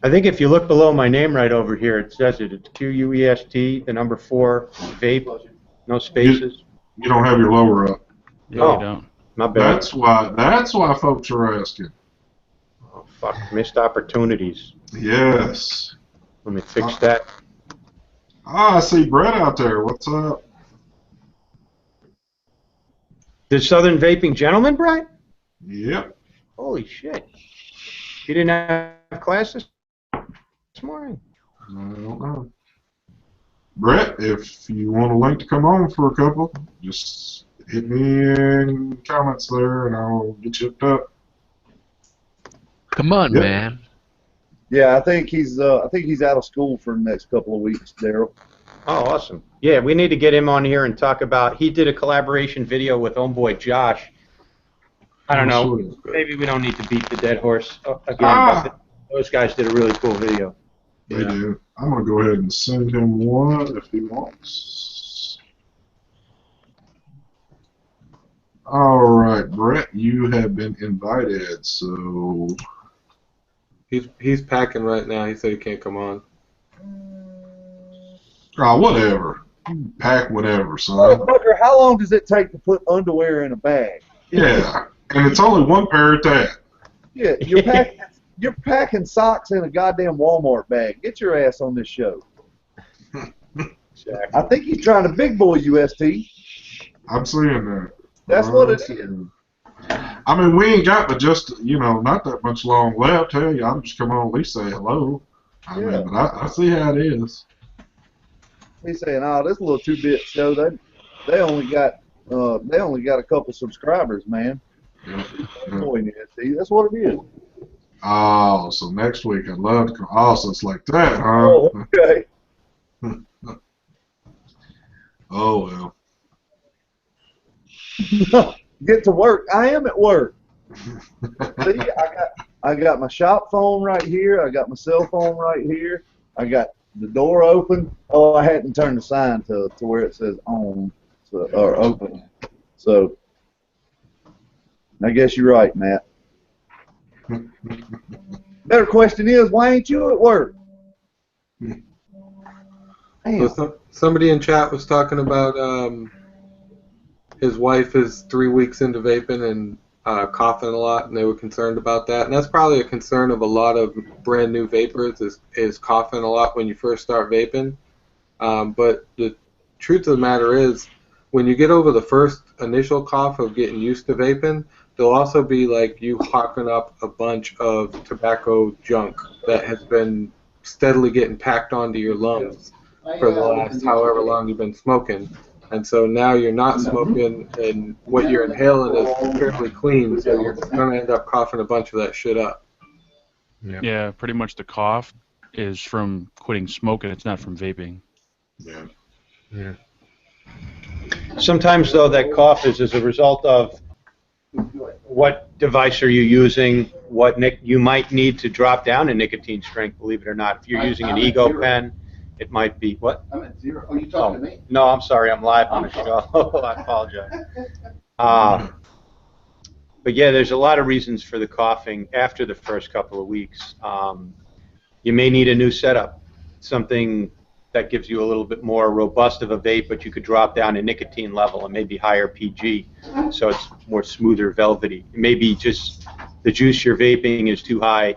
I think if you look below my name right over here, it says it. It's QUEST, the number 4, vape, no spaces. You don't have your lower up. No, you don't. Not bad. That's why folks are asking. Oh, fuck, missed opportunities. Yes. Let me fix that. I see Brett out there. What's up? The Southern Vaping Gentleman, Brian? Yep. Holy shit. You didn't have classes this morning? I don't know. Brett, if you want a link to come on for a couple, just hit me in the comments there and I'll get you hooked up. Come on, Yep. man. Yeah, I think he's out of school for the next couple of weeks, Daryl. Oh, awesome. Yeah, we need to get him on here and talk about, he did a collaboration video with homeboy Josh. I don't know, Sure. maybe we don't need to beat the dead horse again, but those guys did a really cool video. They do. I'm going to go ahead and send him one if he wants. All right, Brett, you have been invited, so... He's packing right now. He said he can't come on. Oh, whatever. Pack whatever, son. Motherfucker, how long does it take to put underwear in a bag? Yeah, and it's only one pair of that. Yeah, you're packing socks in a goddamn Walmart bag. Get your ass on this show. I think he's trying to big boy UST. I'm seeing that. That's what it is. I mean, we ain't got but just, not that much long left. Hell, y'all just come on at least say hello. I mean, but I see how it is. He's saying, "Oh, this little 2-bit show, they only got a couple subscribers, man." Yeah. Boy, UST, that's what it is. Oh, so next week I'd love to come. Oh, so it's like that, huh? Oh, okay. Oh, well. Get to work. I am at work. See, I got my shop phone right here. I got my cell phone right here. I got the door open. Oh, I hadn't turned the sign to where it says on or open. So I guess you're right, Matt. Better question is, why ain't you at work? Damn. So somebody in chat was talking about his wife is 3 weeks into vaping and coughing a lot, and they were concerned about that. And that's probably a concern of a lot of brand new vapors is coughing a lot when you first start vaping. But the truth of the matter is, when you get over the first initial cough of getting used to vaping, there'll also be like you hawking up a bunch of tobacco junk that has been steadily getting packed onto your lungs for the last however long you've been smoking. And so now you're not smoking, and what you're inhaling is fairly clean, so you're going to end up coughing a bunch of that shit up. Yeah, pretty much the cough is from quitting smoking. It's not from vaping. Yeah. Yeah. Sometimes, though, that cough is as a result of what device are you using, what you might need to drop down in nicotine strength, believe it or not. If you're using an Ego pen, it might be, what? I'm at 0. Oh, you talking to me? No, I'm sorry, I'm live on a show. I apologize. But yeah, there's a lot of reasons for the coughing after the first couple of weeks. You may need a new setup, something that gives you a little bit more robust of a vape, but you could drop down in nicotine level and maybe higher PG, so it's more smoother, velvety. Maybe just the juice you're vaping is too high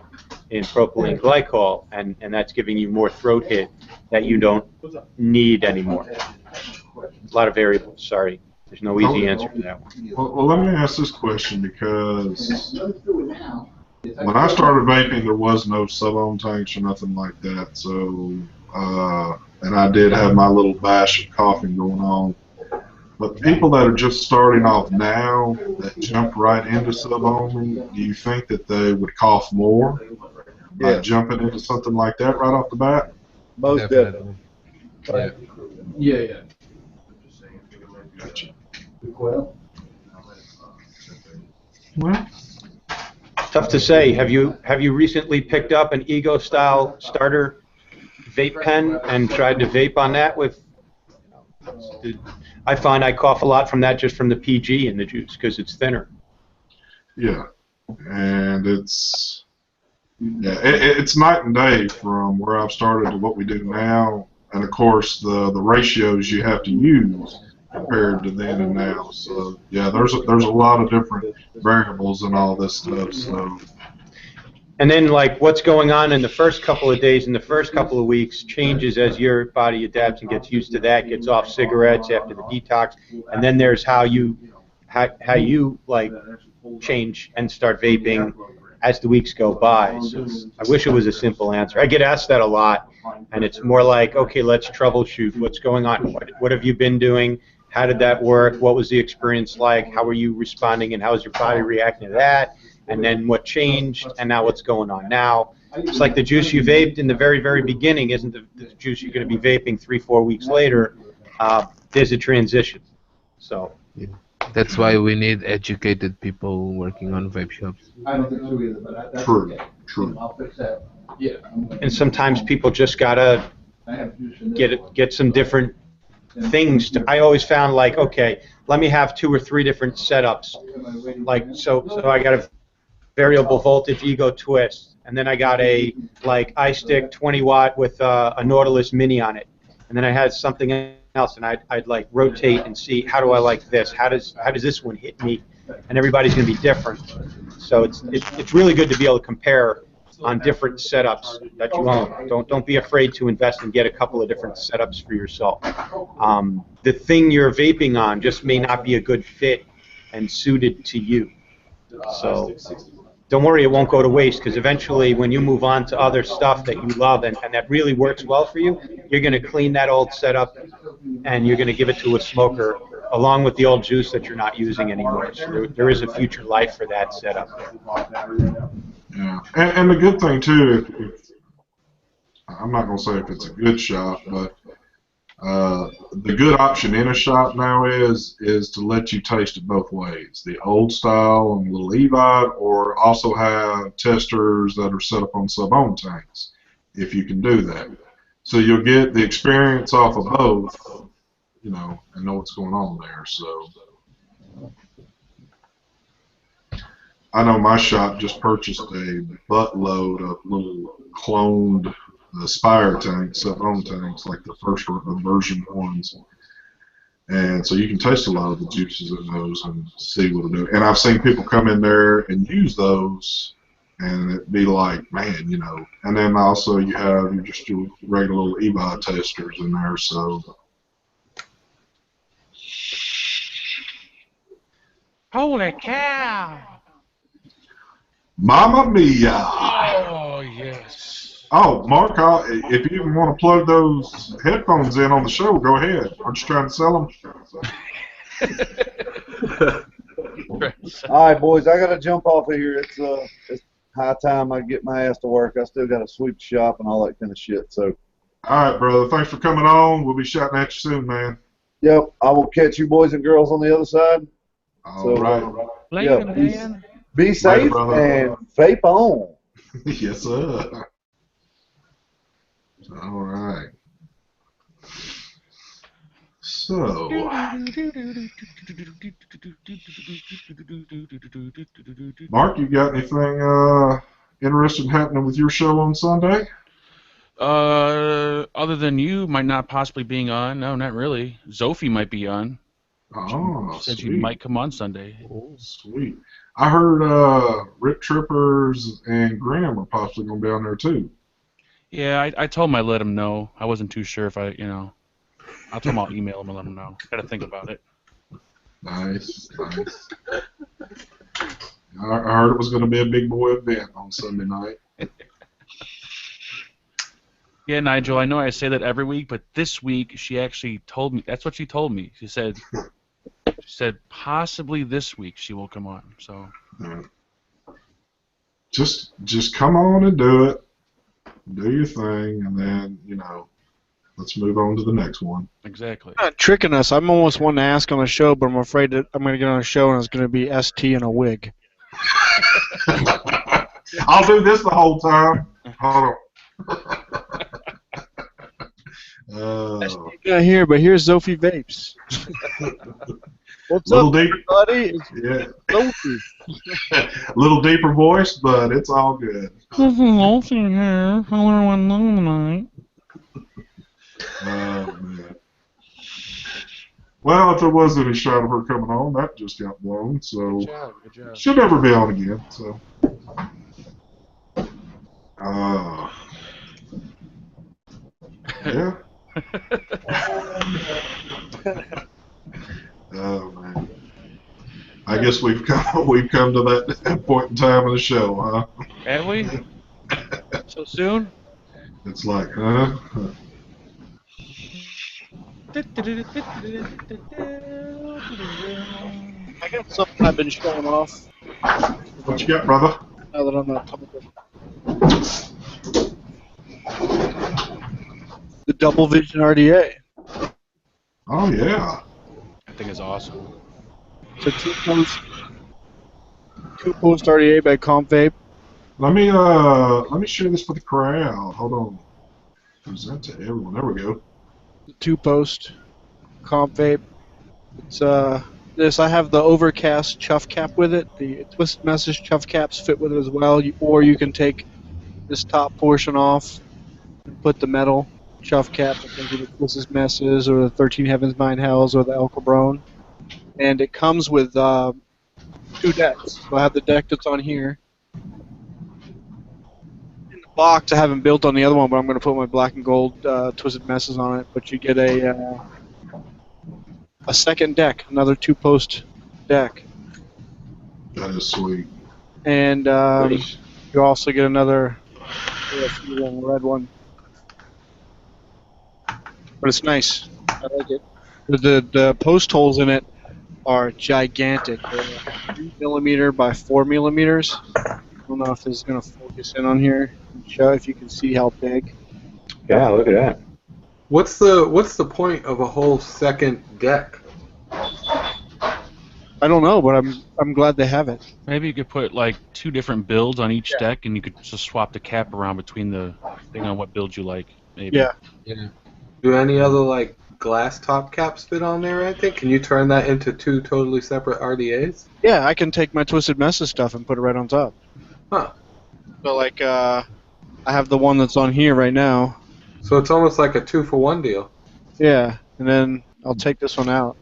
in propylene glycol, and that's giving you more throat hit that you don't need anymore. A lot of variables, sorry. There's no easy answer to that one. Well, let me ask this question, because when I started vaping, there was no sub-ohm tanks or nothing like that. So, and I did have my little bash of coughing going on. But people that are just starting off now, that jump right into sub-ohming, do you think that they would cough more by jumping into something like that right off the bat? Most definitely. Yeah. Gotcha. Well, Tough to say. Have you recently picked up an Ego style starter vape pen and tried to vape on that with? I find I cough a lot from that, just from the PG in the juice, because it's thinner. Yeah, and it's it's night and day from where I've started to what we do now, and of course the ratios you have to use compared to then and now. So yeah, there's a lot of different variables in all this stuff. So. And then, like, what's going on in the first couple of days, in the first couple of weeks, changes as your body adapts and gets used to that, gets off cigarettes after the detox, and then there's how you like change and start vaping as the weeks go by. So I wish it was a simple answer. I get asked that a lot, and it's more like, okay, let's troubleshoot. What's going on? What have you been doing? How did that work? What was the experience like? How were you responding, and how is your body reacting to that? And then what changed, and now what's going on now. It's like the juice you vaped in the very, very beginning isn't the juice you're going to be vaping 3-4 weeks later. There's a transition. So. Yeah. That's why we need educated people working on vape shops. I don't think so either, but that's True. okay. True. I'll fix that. Yeah. And sometimes people just gotta get some different things. I always found, like, okay, let me have 2 or 3 different setups. Like, so I got a variable voltage Ego twist, and then I got a iStick 20 watt with a Nautilus Mini on it, and then I had something else, and I'd like rotate and see, how do I like this? How does this one hit me? And everybody's going to be different. So it's really good to be able to compare on different setups that you own. Don't be afraid to invest and get a couple of different setups for yourself. The thing you're vaping on just may not be a good fit and suited to you. So don't worry, it won't go to waste, because eventually when you move on to other stuff that you love and that really works well for you, you're going to clean that old setup and you're going to give it to a smoker along with the old juice that you're not using anymore. So there is a future life for that setup. Yeah, and the good thing too, if I'm not going to say if it's a good shop, but the good option in a shop now is to let you taste it both ways, the old style and little EVOD, or also have testers that are set up on sub-ohm tanks, if you can do that. So you'll get the experience off of both, you know, and know what's going on there. So I know my shop just purchased a buttload of little cloned Spire tanks, sub-ohm tanks, like the first version ones. And so you can taste a lot of the juices in those and see what it'll do. And I've seen people come in there and use those, and it'd be like, man, you know. And then also you have just your regular little EVOD testers in there, so. Holy cow! Mamma mia! Oh, yes. Oh, Mark, if you even want to plug those headphones in on the show, go ahead. Aren't you trying to sell them? All right, boys, I got to jump off of here. It's high time I get my ass to work. I still got to sweep the shop and all that kind of shit. So, All right, brother. Thanks for coming on. We'll be shouting at you soon, man. yep, I will catch you boys and girls on the other side. All right. Yeah, Later, man. be safe brother. and vape on. Yes, sir. All right. So, Mark, you got anything interesting happening with your show on Sunday? Other than you might not possibly being on, no, not really. Sophie might be on. Oh, She said she sweet. might come on Sunday. Sweet. I heard Rip Trippers and Graham are possibly going to be on there too. Yeah, I told him I'd let him know. I wasn't too sure if I I'll tell him I'll email him and let him know. Got to think about it. Nice. I heard it was going to be a big boy event on Sunday night. Yeah, Nigel, I know I say that every week, but this week she actually told me. That's what she told me. She said possibly this week she will come on. So Just come on and do it. Do your thing, and then, let's move on to the next one. exactly. Not tricking us. I'm almost wanting to ask on the show, but I'm afraid that I'm going to get on a show and it's going to be ST in a wig. I'll do this the whole time. Hold on. Not here, but here's Sophie Vapes. What's Little up, deep, everybody? It's yeah, Sophie. little deeper voice, but it's all good. here. Oh man. Well, if there was any shot of her coming on, that just got blown. So Good job. she'll never be on again. So. Yeah. Oh man. I guess we've come to that point in time of the show, huh? Have we? So soon? It's like, huh? I got something I've been showing off. What you got, brother? Now that I'm not talking. The Double Vision RDA. Oh yeah. That thing is awesome. It's a two-post RDA by Comp Vape. Let me share this with the crowd. Hold on. Present to everyone. There we go. Two-post Comp Vape. It's this. I have the Overcast chuff cap with it. The Twisted Message chuff caps fit with it as well. Or you can take this top portion off and put the metal chuff cap that comes with the Twisted Messes or the 13 Heavens, 9 Hells or the El Cabron. And it comes with 2 decks. So I have the deck that's on here. In the box, I haven't built on the other one, but I'm going to put my black and gold Twisted Messes on it. But you get a second deck, another 2-post deck. That is sweet. And you also get another red one. But it's nice. I like it. The post holes in it are gigantic. They're 3mm by 4mm. I don't know if this is going to focus in on here and show if you can see how big. Yeah, look at that. What's the point of a whole second deck? I don't know, but I'm glad they have it. Maybe you could put like 2 different builds on each deck, and you could just swap the cap around between the thing on what build you like. Maybe. Yeah. Do any other like glass top caps fit on there? I think. Can you turn that into 2 totally separate RDAs? Yeah, I can take my Twisted Messes stuff and put it right on top. Huh. So like I have the one that's on here right now. So it's almost like a 2-for-1 deal. Yeah, and then I'll take this one out.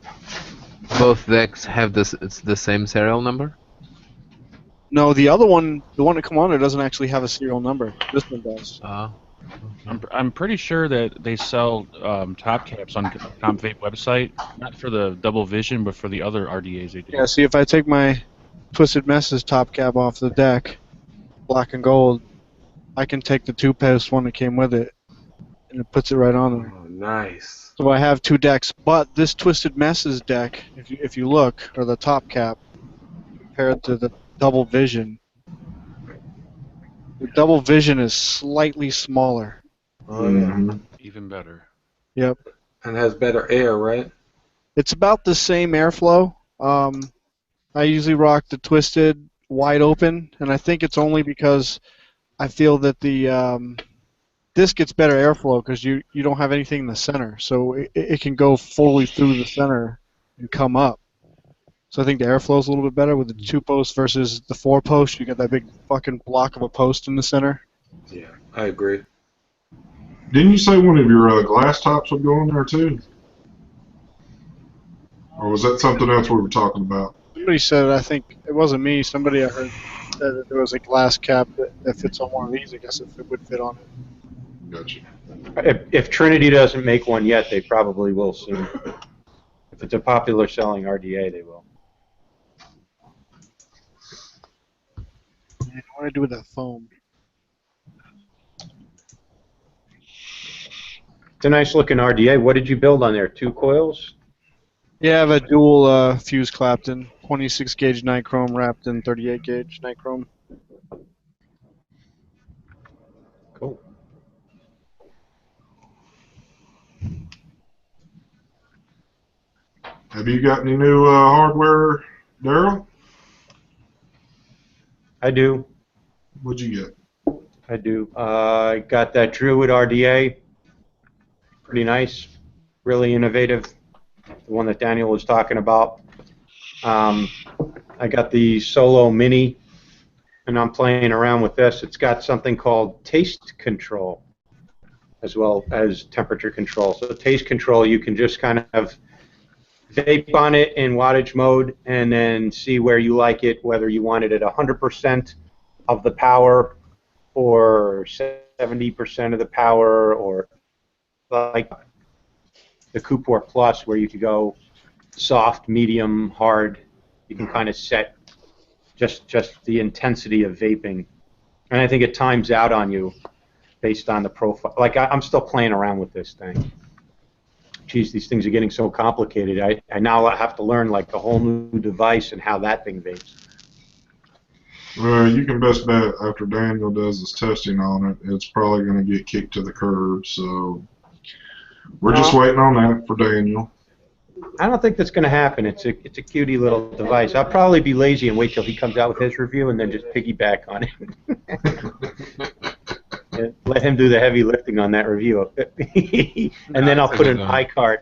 Both decks have it's the same serial number? No, the other one, the one that come on there doesn't actually have a serial number. This one does. I'm pretty sure that they sell top caps on Comp Vape website, not for the Double Vision, but for the other RDAs they do. Yeah, see if I take my Twisted Messes top cap off the deck, black and gold, I can take the 2-post one that came with it, and it puts it right on there. Oh, nice. So I have 2 decks, but this Twisted Messes deck, if you look, or the top cap, compared to the Double Vision, The double vision is slightly smaller. Oh, yeah. Mhm. Even better. Yep. And has better air, right? It's about the same airflow. I usually rock the twisted wide open, and I think it's only because I feel that the this gets better airflow because you don't have anything in the center, so it can go fully through the center and come up. So I think the airflow is a little bit better with the 2-post versus the 4-post. You got that big fucking block of a post in the center. Yeah, I agree. Didn't you say one of your glass tops would go on there too? Or was that something else we were talking about? Somebody said, I think it wasn't me. Somebody I heard said that there was a glass cap that fits on one of these. I guess if it would fit on it. Gotcha. If Trinity doesn't make one yet, they probably will soon. If it's a popular selling RDA, they will. Man, what do I do with that foam? It's a nice looking RDA. What did you build on there? 2 coils? Yeah, I have a dual fuse Clapton, 26 gauge nichrome wrapped in 38 gauge nichrome. Cool. Have you got any new hardware, Daryl? I do. What'd you get? I do. I got that Druid RDA. Pretty nice. Really innovative. The one that Daniel was talking about. I got the Solo Mini, and I'm playing around with this. It's got something called taste control, as well as temperature control. So taste control, you can just kind of vape on it in wattage mode and then see where you like it, whether you want it at 100% of the power or 70% of the power, or like the Coupor Plus, where you could go soft, medium, hard. You can kind of set just the intensity of vaping. And I think it times out on you based on the profile. Like, I'm still playing around with this thing. Geez, these things are getting so complicated. I now have to learn like a whole new device and how that thing vapes. Well, you can best bet after Daniel does his testing on it, it's probably going to get kicked to the curb. So we're just waiting on that for Daniel. I don't think that's going to happen. It's a cutie little device. I'll probably be lazy and wait till he comes out with his review and then just piggyback on it. And let him do the heavy lifting on that review. And then I'll put an iCard.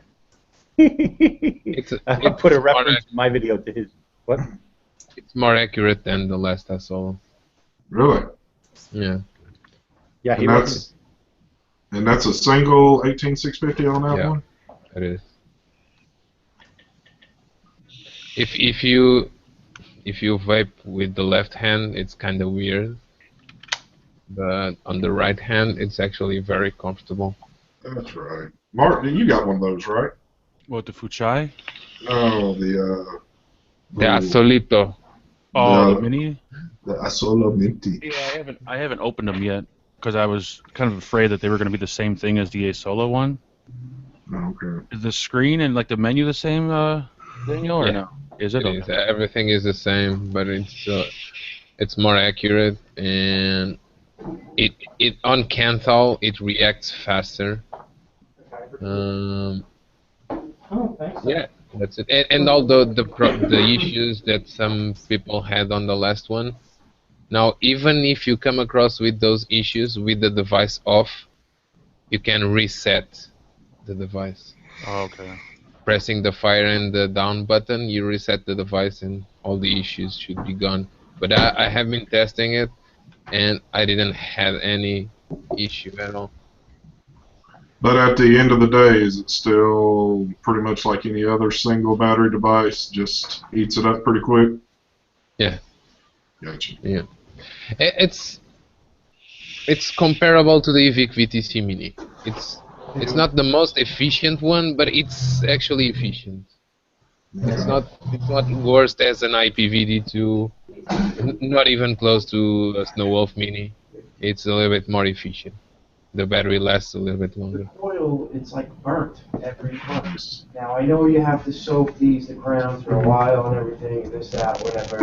I'll put a reference to my video to his. What? It's more accurate than the last I saw. Really? Yeah. Yeah, he and that's a single 18650 on that one? It is. If you vape with the left hand, it's kind of weird. But on the right hand, it's actually very comfortable. That's right. Mark, you got one of those, right? What, the Fuchai? Oh, The Asolito. Oh, the Mini? The Asolo Minty. Yeah, I haven't opened them yet because I was kind of afraid that they were going to be the same thing as the A Solo one. Okay. Is the screen and like the menu the same, Daniel, or no? Is it? It is. Everything is the same, but it's more accurate, and it on Canthal it reacts faster. Yeah, that's it. And all the issues that some people had on the last one. Now, even if you come across with those issues with the device off, you can reset the device. Oh, okay. Pressing the fire and the down button, you reset the device and all the issues should be gone. But I have been testing it, and I didn't have any issue at all. But at the end of the day, is it still pretty much like any other single battery device? Just eats it up pretty quick? Yeah. Gotcha. Yeah. It's comparable to the eVic VTC Mini. It's not the most efficient one, but it's actually efficient. It's not worse as an IPVD2, not even close to a Snow Wolf Mini. It's a little bit more efficient. The battery lasts a little bit longer. The coil, it's like burnt every month. Now I know you have to soak the ground for a while and everything, and this, that, whatever.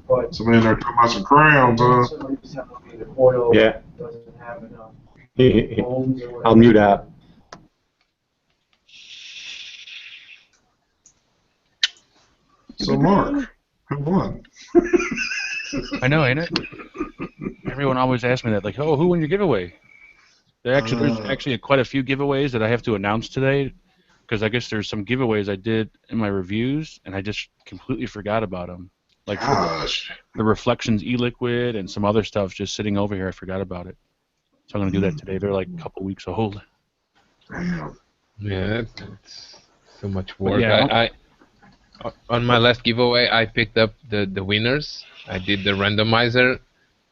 But Somebody in there talking about some crowns, huh? somebody just happened to be the oil Yeah. doesn't have enough I'll bones or whatever. mute out. So, Mark, who won? I know, ain't it? Everyone always asks me that, like, "Oh, who won your giveaway?" There's actually quite a few giveaways that I have to announce today, because I guess there's some giveaways I did in my reviews, and I just completely forgot about them. Like Gosh. the Reflections e-liquid and some other stuff just sitting over here. I forgot about it. So I'm going to do that today. They're like a couple weeks old. Damn. Yeah, it's so much But work. yeah, I on my last giveaway, I picked up the winners. I did the randomizer.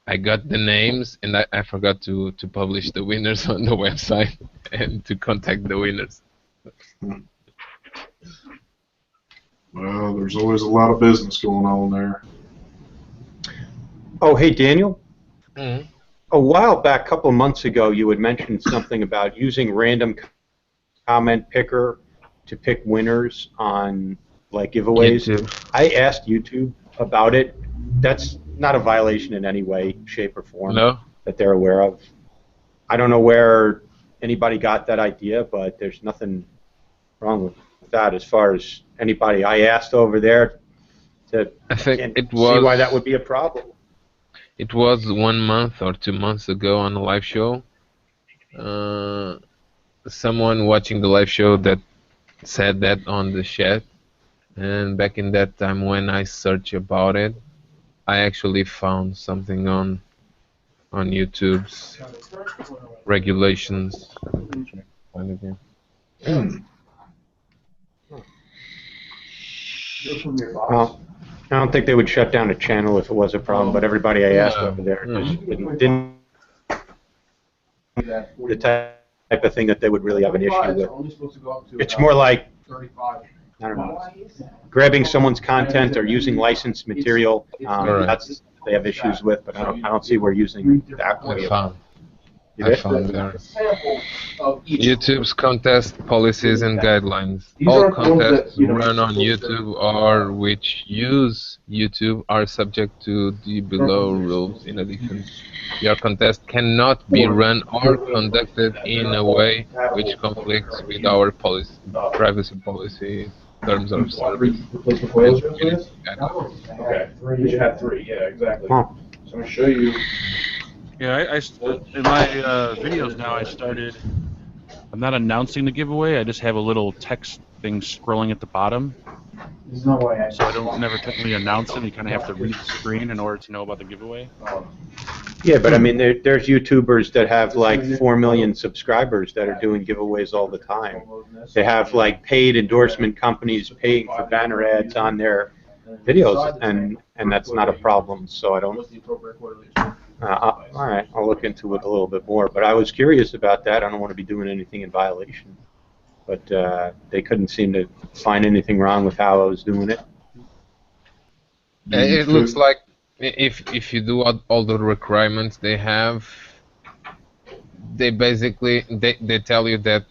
I got the names, and I forgot to publish the winners on the website and to contact the winners. Well, there's always a lot of business going on there. Oh, hey, Daniel. Mhm. A while back, a couple of months ago, you had mentioned something about using random comment picker to pick winners on like giveaways. YouTube. I asked YouTube about it. That's not a violation in any way, shape, or form No? that they're aware of. I don't know where anybody got that idea, but there's nothing wrong with that as far as anybody I asked over there. I think Can't it see why was that would be a problem. 1 month or 2 months ago on a live show. Someone watching the live show that said that on the chat, and back in that time when I searched about it, I actually found something on YouTube's regulations. Find it here. Well, I don't think they would shut down a channel if it was a problem, but everybody I asked over there just didn't the type of thing that they would really have an issue with. It's more like, I don't know, grabbing someone's content or using licensed material. Alright. That's what they have issues with, but I don't see where using that I way. found. You I did? found there. YouTube's contest policies and guidelines. All contests run on YouTube or which use YouTube are subject to the below rules. In addition, your contest cannot be run or conducted in a way which conflicts with our privacy policies, terms of service, and community guidelines. Okay, you should have three, yeah, exactly. Huh. So I'm going to show you. yeah. In my videos now, I'm not announcing the giveaway. I just have a little text thing scrolling at the bottom. There's no way So I don't never technically announce it. You kind of have to read the screen in order to know about the giveaway. Yeah, but I mean, there's YouTubers that have like 4 million subscribers that are doing giveaways all the time. They have like paid endorsement companies paying for banner ads on their videos, and that's not a problem. So I don't. All right, I'll look into it a little bit more. But I was curious about that. I don't want to be doing anything in violation. But they couldn't seem to find anything wrong with how I was doing it. It looks like if you do all the requirements they have, they basically they tell you that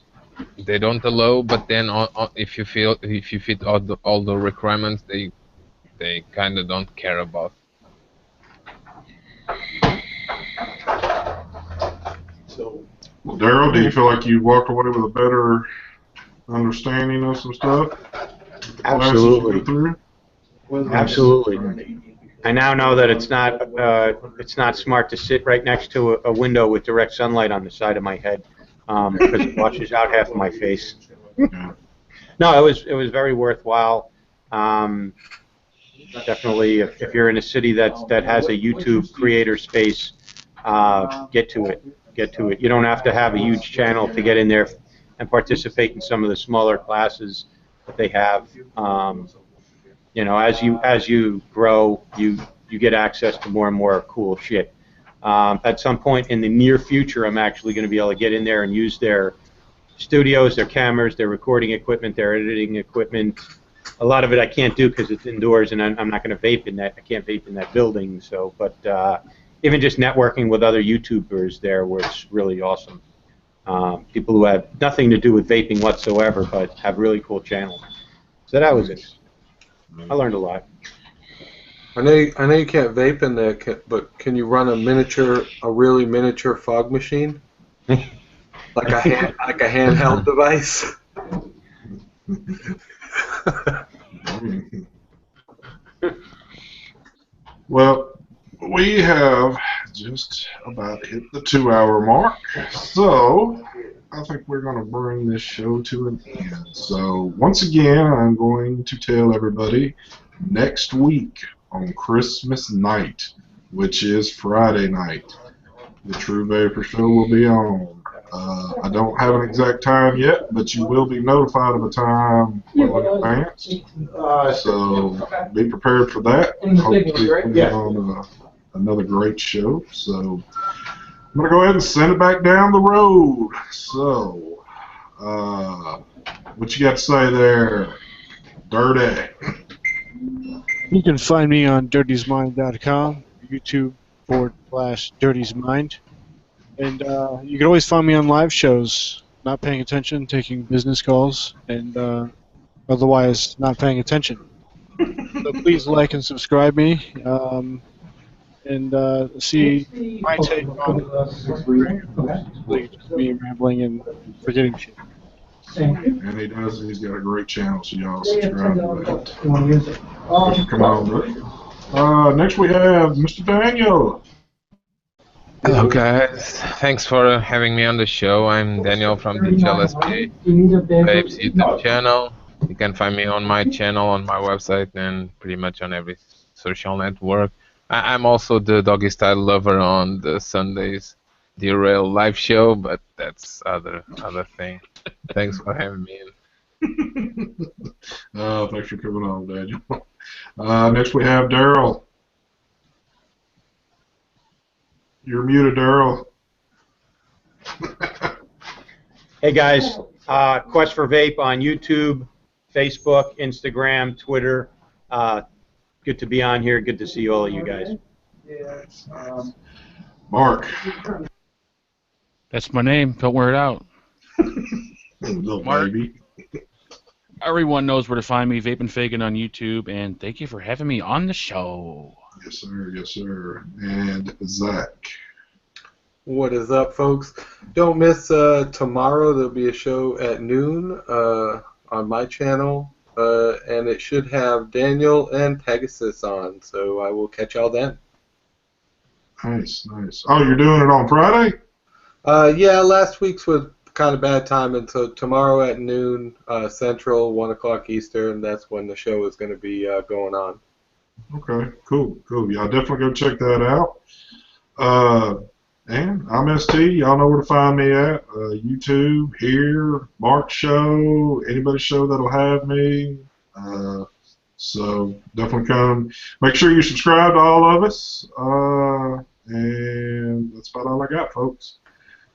they don't allow, but then if you fit all the requirements, they kind of don't care about. Well, Daryl, do you feel like you walked away with a better understanding of some stuff? Absolutely. Absolutely. I now know that it's not smart to sit right next to a window with direct sunlight on the side of my head because it washes out half of my face. No, it was very worthwhile. Definitely, if you're in a city that has a YouTube creator space, get to it. Get to it. You don't have to have a huge channel to get in there and participate in some of the smaller classes that they have. You know, as you grow, you get access to more and more cool shit. At some point in the near future, I'm actually going to be able to get in there and use their studios, their cameras, their recording equipment, their editing equipment. A lot of it I can't do because it's indoors, and I'm not going to vape in that. I can't vape in that building. So, but even just networking with other YouTubers there was really awesome. People who have nothing to do with vaping whatsoever, but have really cool channels. So that was it. I learned a lot. I know you can't vape in there, but can you run a really miniature fog machine, like a handheld device? Well, we have just about hit the 2-hour mark, so I think we're going to bring this show to an end. So once again, I'm going to tell everybody next week on Christmas night, which is Friday night, the True Vapor Show will be on. I don't have an exact time yet, but you will be notified of a time well in advance. So be prepared for that. Hopefully put on another great show. So I'm going to go ahead and send it back down the road. So what you got to say there, Dirty? You can find me on dirtiesmind.com, YouTube/dirtiesmind. And you can always find me on live shows, not paying attention, taking business calls, and otherwise not paying attention. So please like and subscribe me, and see my take on really just me rambling and forgetting shit. And he does. He's got a great channel, so y'all subscribe to that. Thanks for coming on, buddy. Next we have Mr. Daniel. Hello guys, thanks for having me on the show. I'm Daniel from the GLSP Babes YouTube channel. You can find me on my channel, on my website, and pretty much on every social network. I'm also the Doggy Style Lover on the Sundays Derail live show, but that's other thing. Thanks for having me in. Thanks for coming on, Daniel. Next we have Daryl. You're muted, Daryl. Hey guys, Quest for Vape on YouTube, Facebook, Instagram, Twitter. Good to be on here. Good to see all of you guys. Mark. That's my name. Don't wear it out. Little Mark. baby. Everyone knows where to find me, Vapin' Fagan on YouTube, and thank you for having me on the show. Yes, sir. Yes, sir. And Zach. What is up, folks? Don't miss tomorrow. There'll be a show at noon on my channel, and it should have Daniel and Pegasus on, so I will catch y'all then. Nice, nice. Oh, you're doing it on Friday? Yeah, last week's was kind of bad timing, so tomorrow at noon Central, 1 o'clock Eastern, that's when the show is going to be going on. Okay, cool, cool. Y'all definitely go check that out. And I'm ST. Y'all know where to find me at. YouTube, here, Mark's show, anybody's show that'll have me. So definitely come. Make sure you subscribe to all of us. And that's about all I got, folks.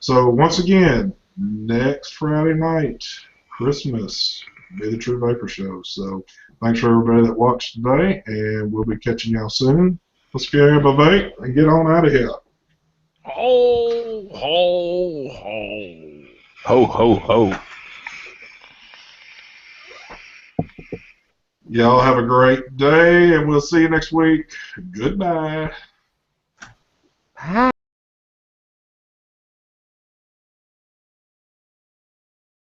So once again, next Friday night, Christmas, be the True Vapor Show. So thanks for everybody that watched today, and we'll be catching y'all soon. Let's grab a vape and get on out of here. Ho, ho, ho. Ho, ho, ho. Y'all have a great day, and we'll see you next week. Goodbye.